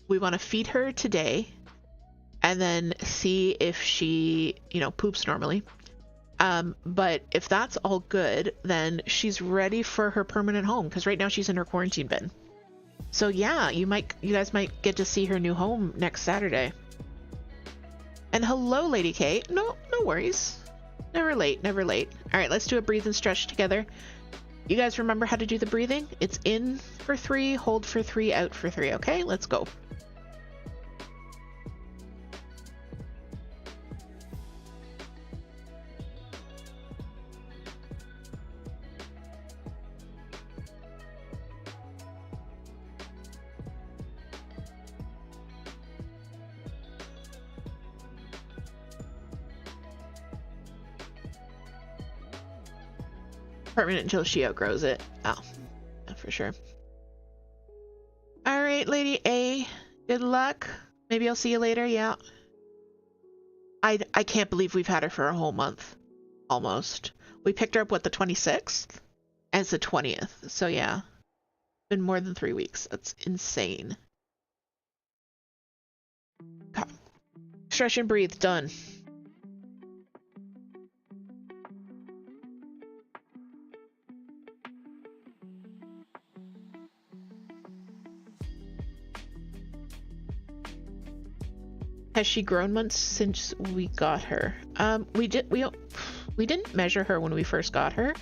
we want to feed her today and then see if she, poops normally. But if that's all good, then she's ready for her permanent home, because right now she's in her quarantine bin. So yeah, you guys might get to see her new home next Saturday. And hello, Lady K. No worries. Never late, never late. All right, let's do a breathe and stretch together. You guys remember how to do the breathing? It's in for 3, hold for 3, out for 3. Okay, let's go. Permanent until she outgrows it. Oh, yeah, for sure. All right, Lady A, good luck. Maybe I'll see you later. Yeah. I can't believe we've had her for a whole month, almost. We picked her up, what, the 26th? And it's the 20th, so yeah. Been more than 3 weeks. That's insane. God. Stretch and breathe, done. Has she grown much since we got her? We didn't measure her when we first got her.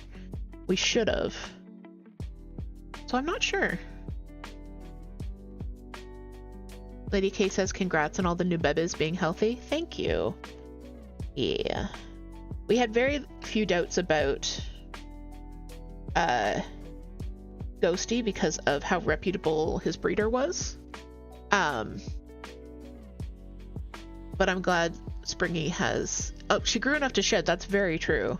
We should have. So I'm not sure. Lady K says congrats on all the new bebes being healthy. Thank you. Yeah. We had very few doubts about Ghosty because of how reputable his breeder was. But I'm glad Springy has... Oh, she grew enough to shed. That's very true.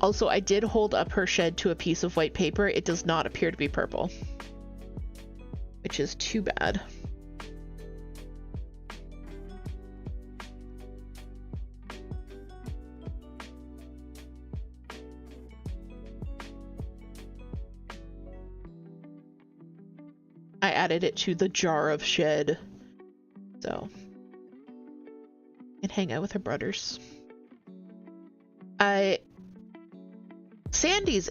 Also, I did hold up her shed to a piece of white paper. It does not appear to be purple, which is too bad. I added it to the jar of shed. So, and hang out with her brothers. Sandy's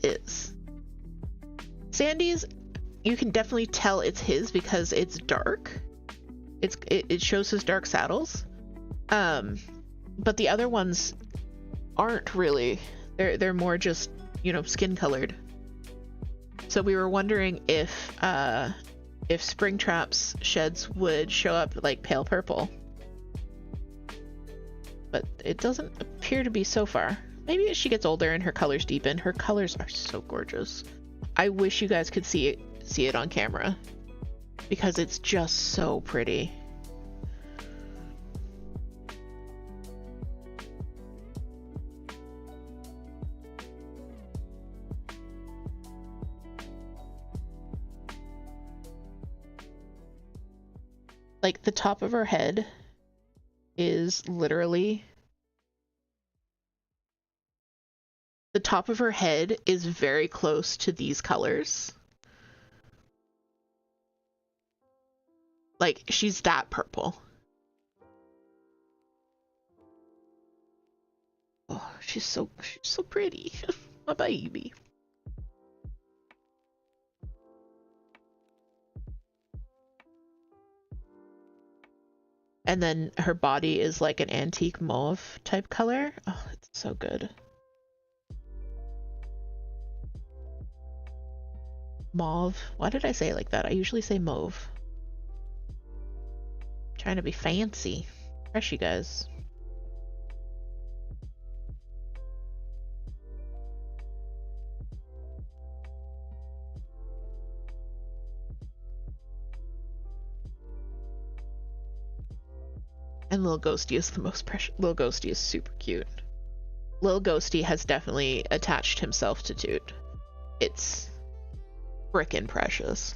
you can definitely tell it's his because it's dark. It shows his dark saddles. But the other ones aren't really. They're more just, you know, skin colored. So we were wondering if Springtrap's sheds would show up like pale purple. But it doesn't appear to be so far. Maybe as she gets older and her colors deepen. Her colors are so gorgeous. I wish you guys could see it on camera because it's just so pretty. Like, the top of her head is literally... The top of her head is very close to these colors. Like, she's that purple. Oh, she's so pretty. My baby. And then her body is like an antique mauve type color. Oh, it's so good. Mauve. Why did I say it like that? I usually say mauve. I'm trying to be fancy. Fresh, you guys. And Lil Ghosty is the most precious. Lil Ghosty is super cute. Lil Ghosty has definitely attached himself to Toot. It's frickin' precious.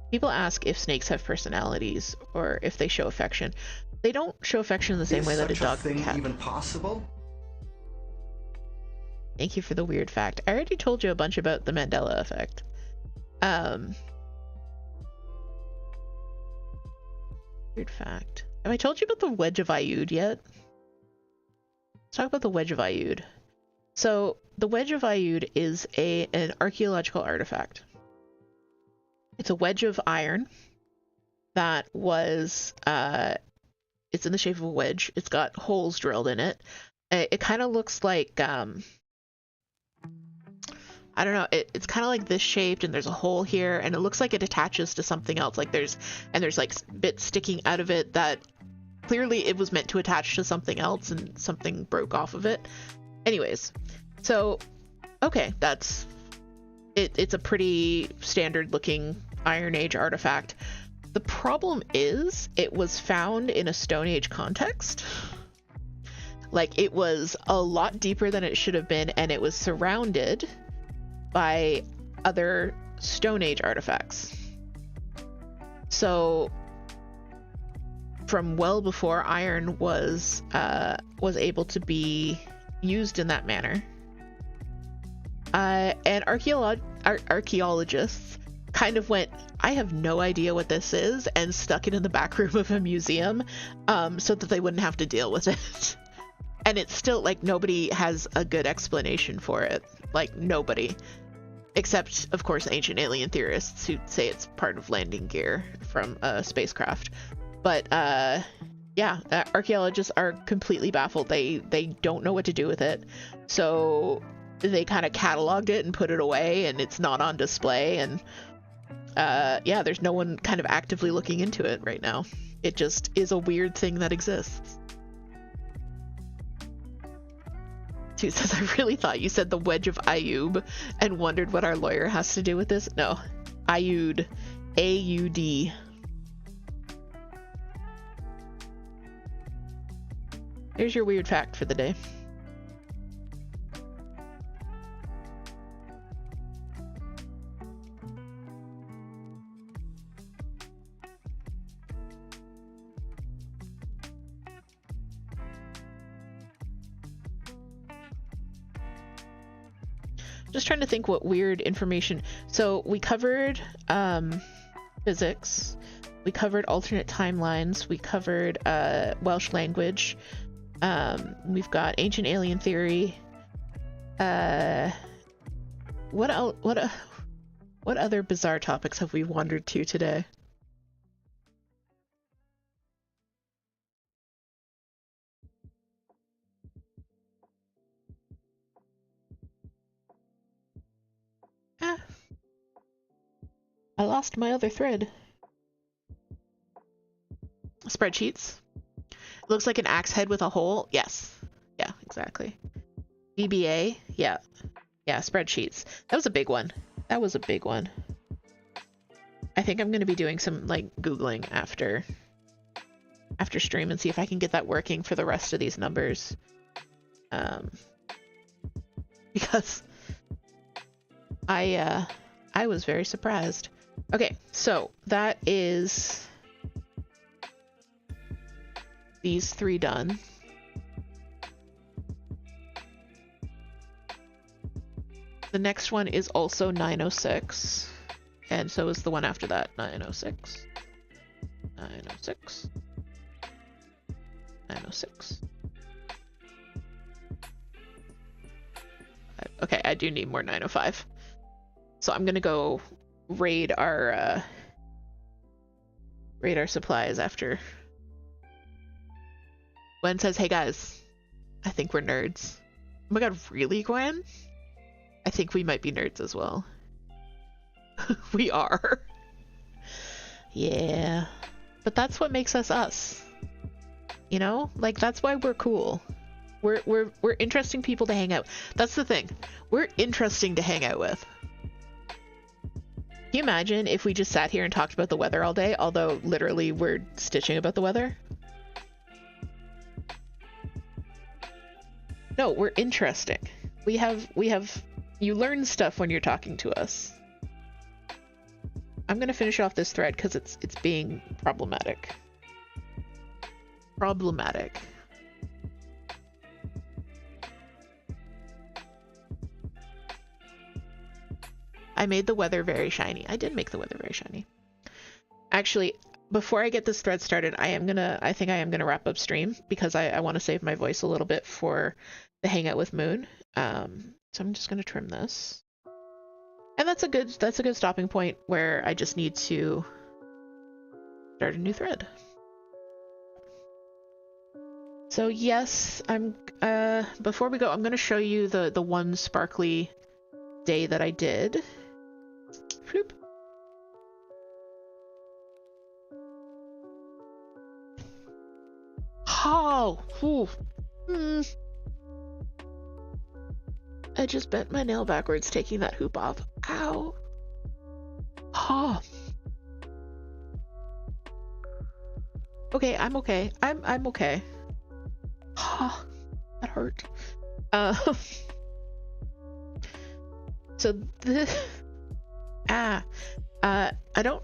People ask if snakes have personalities or if they show affection. They don't show affection in the same way that a dog and cat. Is such a thing even possible? Thank you for the weird fact. I already told you a bunch about the Mandela effect. Weird fact. Have I told you about the Wedge of Ayud yet? Let's talk about the Wedge of Ayud. So, the Wedge of Ayud is an archaeological artifact. It's a wedge of iron that was, it's in the shape of a wedge. It's got holes drilled in it. It kind of looks like, I don't know, it's kind of like this shaped, and there's a hole here, and it looks like it attaches to something else. Like there's like bits sticking out of it that clearly it was meant to attach to something else, and something broke off of it. Anyways, so, okay, that's, it's a pretty standard looking Iron Age artifact. The problem is it was found in a Stone Age context. Like, it was a lot deeper than it should have been, and it was surrounded by other Stone Age artifacts. So from well before iron was able to be used in that manner, and archaeologists kind of went, I have no idea what this is, and stuck it in the back room of a museum, so that they wouldn't have to deal with it. And it's still, like, nobody has a good explanation for it. Like, nobody. Except, of course, ancient alien theorists who say it's part of landing gear from a spacecraft. But, yeah, archaeologists are completely baffled. They don't know what to do with it. So they kind of cataloged it and put it away, and it's not on display. And, yeah, there's no one kind of actively looking into it right now. It just is a weird thing that exists. Toot says, I really thought you said the wedge of Ayub and wondered what our lawyer has to do with this. No, Ayud. A-U-D. Here's your weird fact for the day. Just trying to think what weird information. So we covered physics, we covered alternate timelines, we covered Welsh language, we've got ancient alien theory. What other bizarre topics have we wandered to today? I lost my other thread. Spreadsheets. It looks like an axe head with a hole. Yes. Yeah, exactly. VBA. Yeah. Yeah, spreadsheets. That was a big one. That was a big one. I think I'm going to be doing some, like, Googling after stream and see if I can get that working for the rest of these numbers. Because I was very surprised. Okay, so that is these three done. The next one is also 906, and so is the one after that, 906, 906, 906. Okay, I do need more 905. So I'm gonna go raid our supplies after. Gwen says, hey guys, I think we're nerds. Oh my god, really, Gwen? I think we might be nerds as well. We are. Yeah. But that's what makes us us. You know? Like, that's why we're cool. We're interesting people to hang out. That's the thing. We're interesting to hang out with. Can you imagine if we just sat here and talked about the weather all day, although literally we're stitching about the weather? No, we're interesting. We have you learn stuff when you're talking to us. I'm gonna finish off this thread because it's being problematic. Problematic. I made the weather very shiny. I did make the weather very shiny. Actually, before I get this thread started, I think I am gonna wrap up stream because I want to save my voice a little bit for the hangout with Moon. So I'm just gonna trim this. And that's a good stopping point where I just need to start a new thread. So yes, before we go, I'm gonna show you the one sparkly day that I did. Floop. Oh, I just bent my nail backwards taking that hoop off. Ow. Oh. Okay, I'm okay. I'm okay. That hurt. So this I don't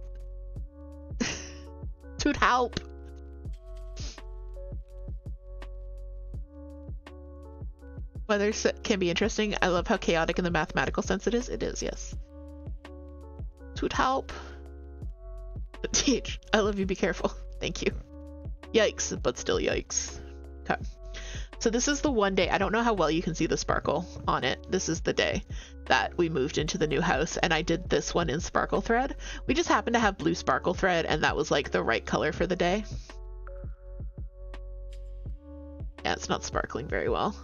Toot, help. Weather can be interesting. I love how chaotic in the mathematical sense it is. It is, yes. Toot, help. Teach. I love you. Be careful. Thank you. Yikes, but still yikes. Okay. So this is the one day, I don't know how well you can see the sparkle on it. This is the day that we moved into the new house, and I did this one in sparkle thread. We just happened to have blue sparkle thread, and that was like the right color for the day. Yeah, it's not sparkling very well.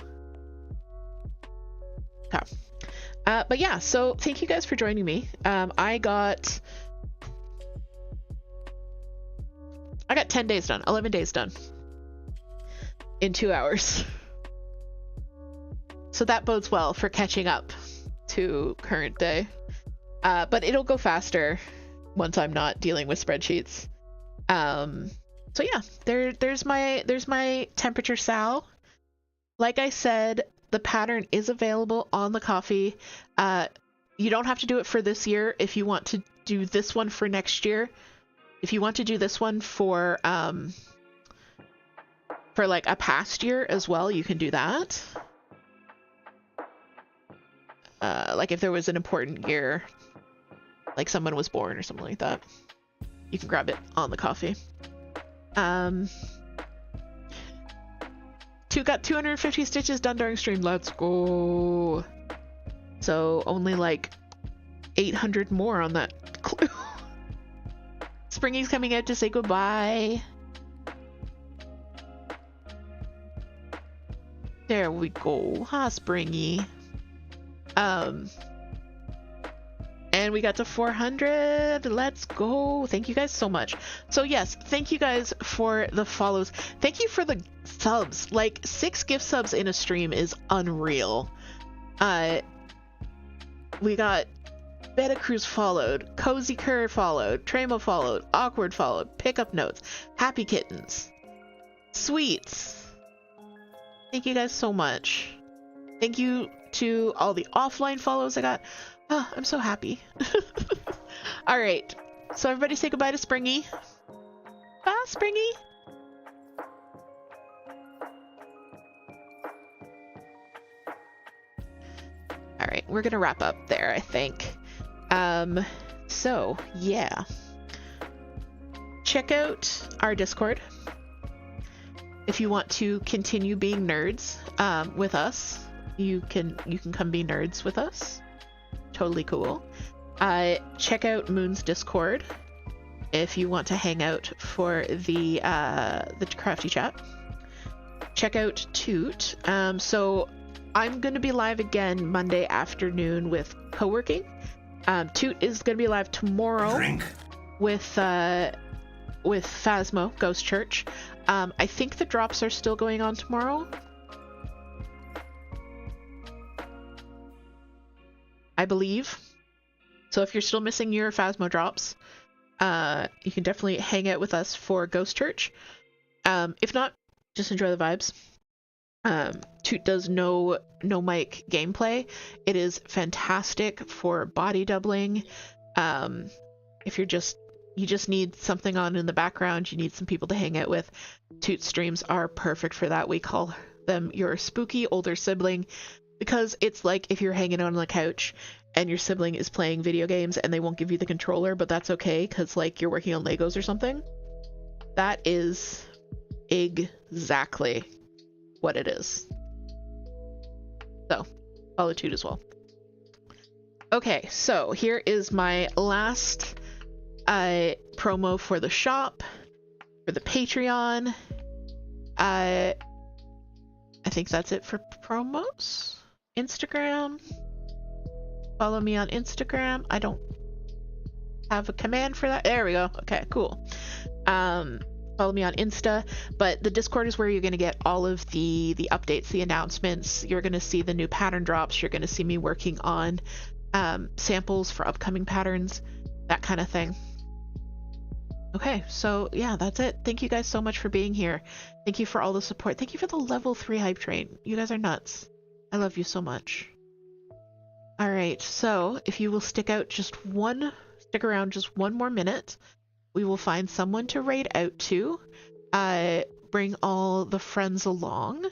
Okay. But yeah, so thank you guys for joining me. I got 10 days done, 11 days done in 2 hours. So that bodes well for catching up to current day. But it'll go faster once I'm not dealing with spreadsheets. So yeah, there's my temperature sal. Like I said, the pattern is available on the coffee. You don't have to do it for this year. If you want to do this one for next year, if you want to do this one for like a past year as well, you can do that. Like if there was an important year, like someone was born or something like that, you can grab it on the coffee. Got 250 stitches done during stream. Let's go. So only like 800 more on that clue. Springy's coming out to say goodbye. There we go. Huh, Springy. And we got to 400. Let's go. Thank you guys so much. So yes, thank you guys for the follows. Thank you for the subs. Like 6 gift subs in a stream is unreal. We got Beta Cruz followed, Cozy Cur followed, Tremo followed, Awkward followed, Pickup Notes, Happy Kittens, Sweets. Thank you guys so much. Thank you to all the offline follows I got. Oh, I'm so happy. All right. So everybody say goodbye to Springy. Bye, Springy. All right. We're going to wrap up there, I think. So yeah. Check out our Discord if you want to continue being nerds with us. You can come be nerds with us. Totally cool. Check out Moon's Discord if you want to hang out for the crafty chat. Check out Toot. So I'm going to be live again Monday afternoon with co-working. Toot is going to be live tomorrow with Phasmo Ghost Church. I think the drops are still going on tomorrow. I believe. So if you're still missing your Phasmo drops, you can definitely hang out with us for Ghost Church. If not, just enjoy the vibes. Toot does no mic gameplay. It is fantastic for body doubling. If you just need something on in the background, you need some people to hang out with, Toot streams are perfect for that. We call them your spooky older sibling, because it's like if you're hanging out on the couch and your sibling is playing video games and they won't give you the controller, but that's okay because like you're working on Legos or something. That is exactly what it is. So follow Toot as well. Okay, so here is my last promo for the shop, for the Patreon. I think that's it for promos. Instagram. Follow me on Instagram. I don't have a command for that. There we go. Okay, cool. Follow me on Insta, but the Discord is where you're going to get all of the updates, the announcements. You're going to see the new pattern drops. You're going to see me working on samples for upcoming patterns, that kind of thing. Okay, so yeah, that's it. Thank you guys so much for being here. Thank you for all the support. Thank you for the level 3 hype train. You guys are nuts. I love you so much. All right, so if you will stick around just one more minute, we will find someone to raid out to. Bring all the friends along.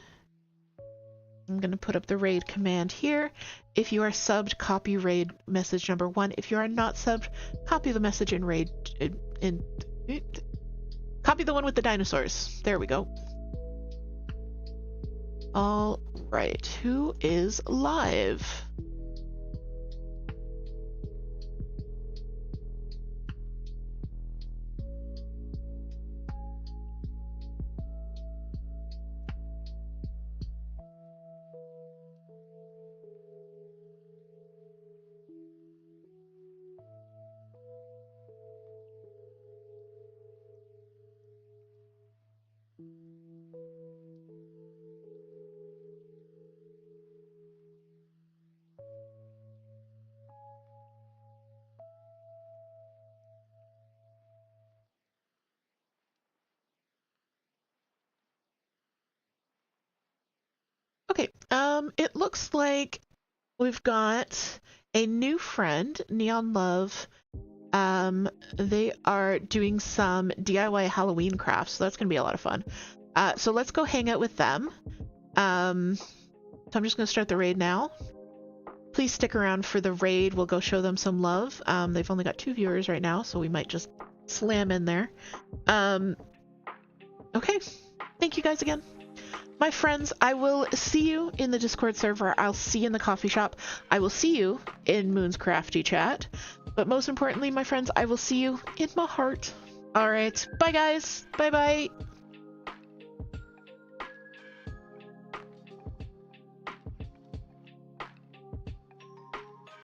I'm going to put up the raid command here. If you are subbed, copy raid message number 1. If you are not subbed, copy the message in raid. Copy the one with the dinosaurs. There we go. All right, who is live? Okay, it looks like we've got a new friend, Neon Love. They are doing some DIY Halloween crafts, so that's gonna be a lot of fun. So let's go hang out with them. So I'm just gonna start the raid now. Please stick around for the raid. We'll go show them some love. They've only got 2 viewers right now, so we might just slam in there. Okay, thank you guys again. My friends, I will see you in the Discord server. I'll see you in the coffee shop. I will see you in Moon's Crafty chat. But most importantly, my friends, I will see you in my heart. All right. Bye, guys. Bye-bye.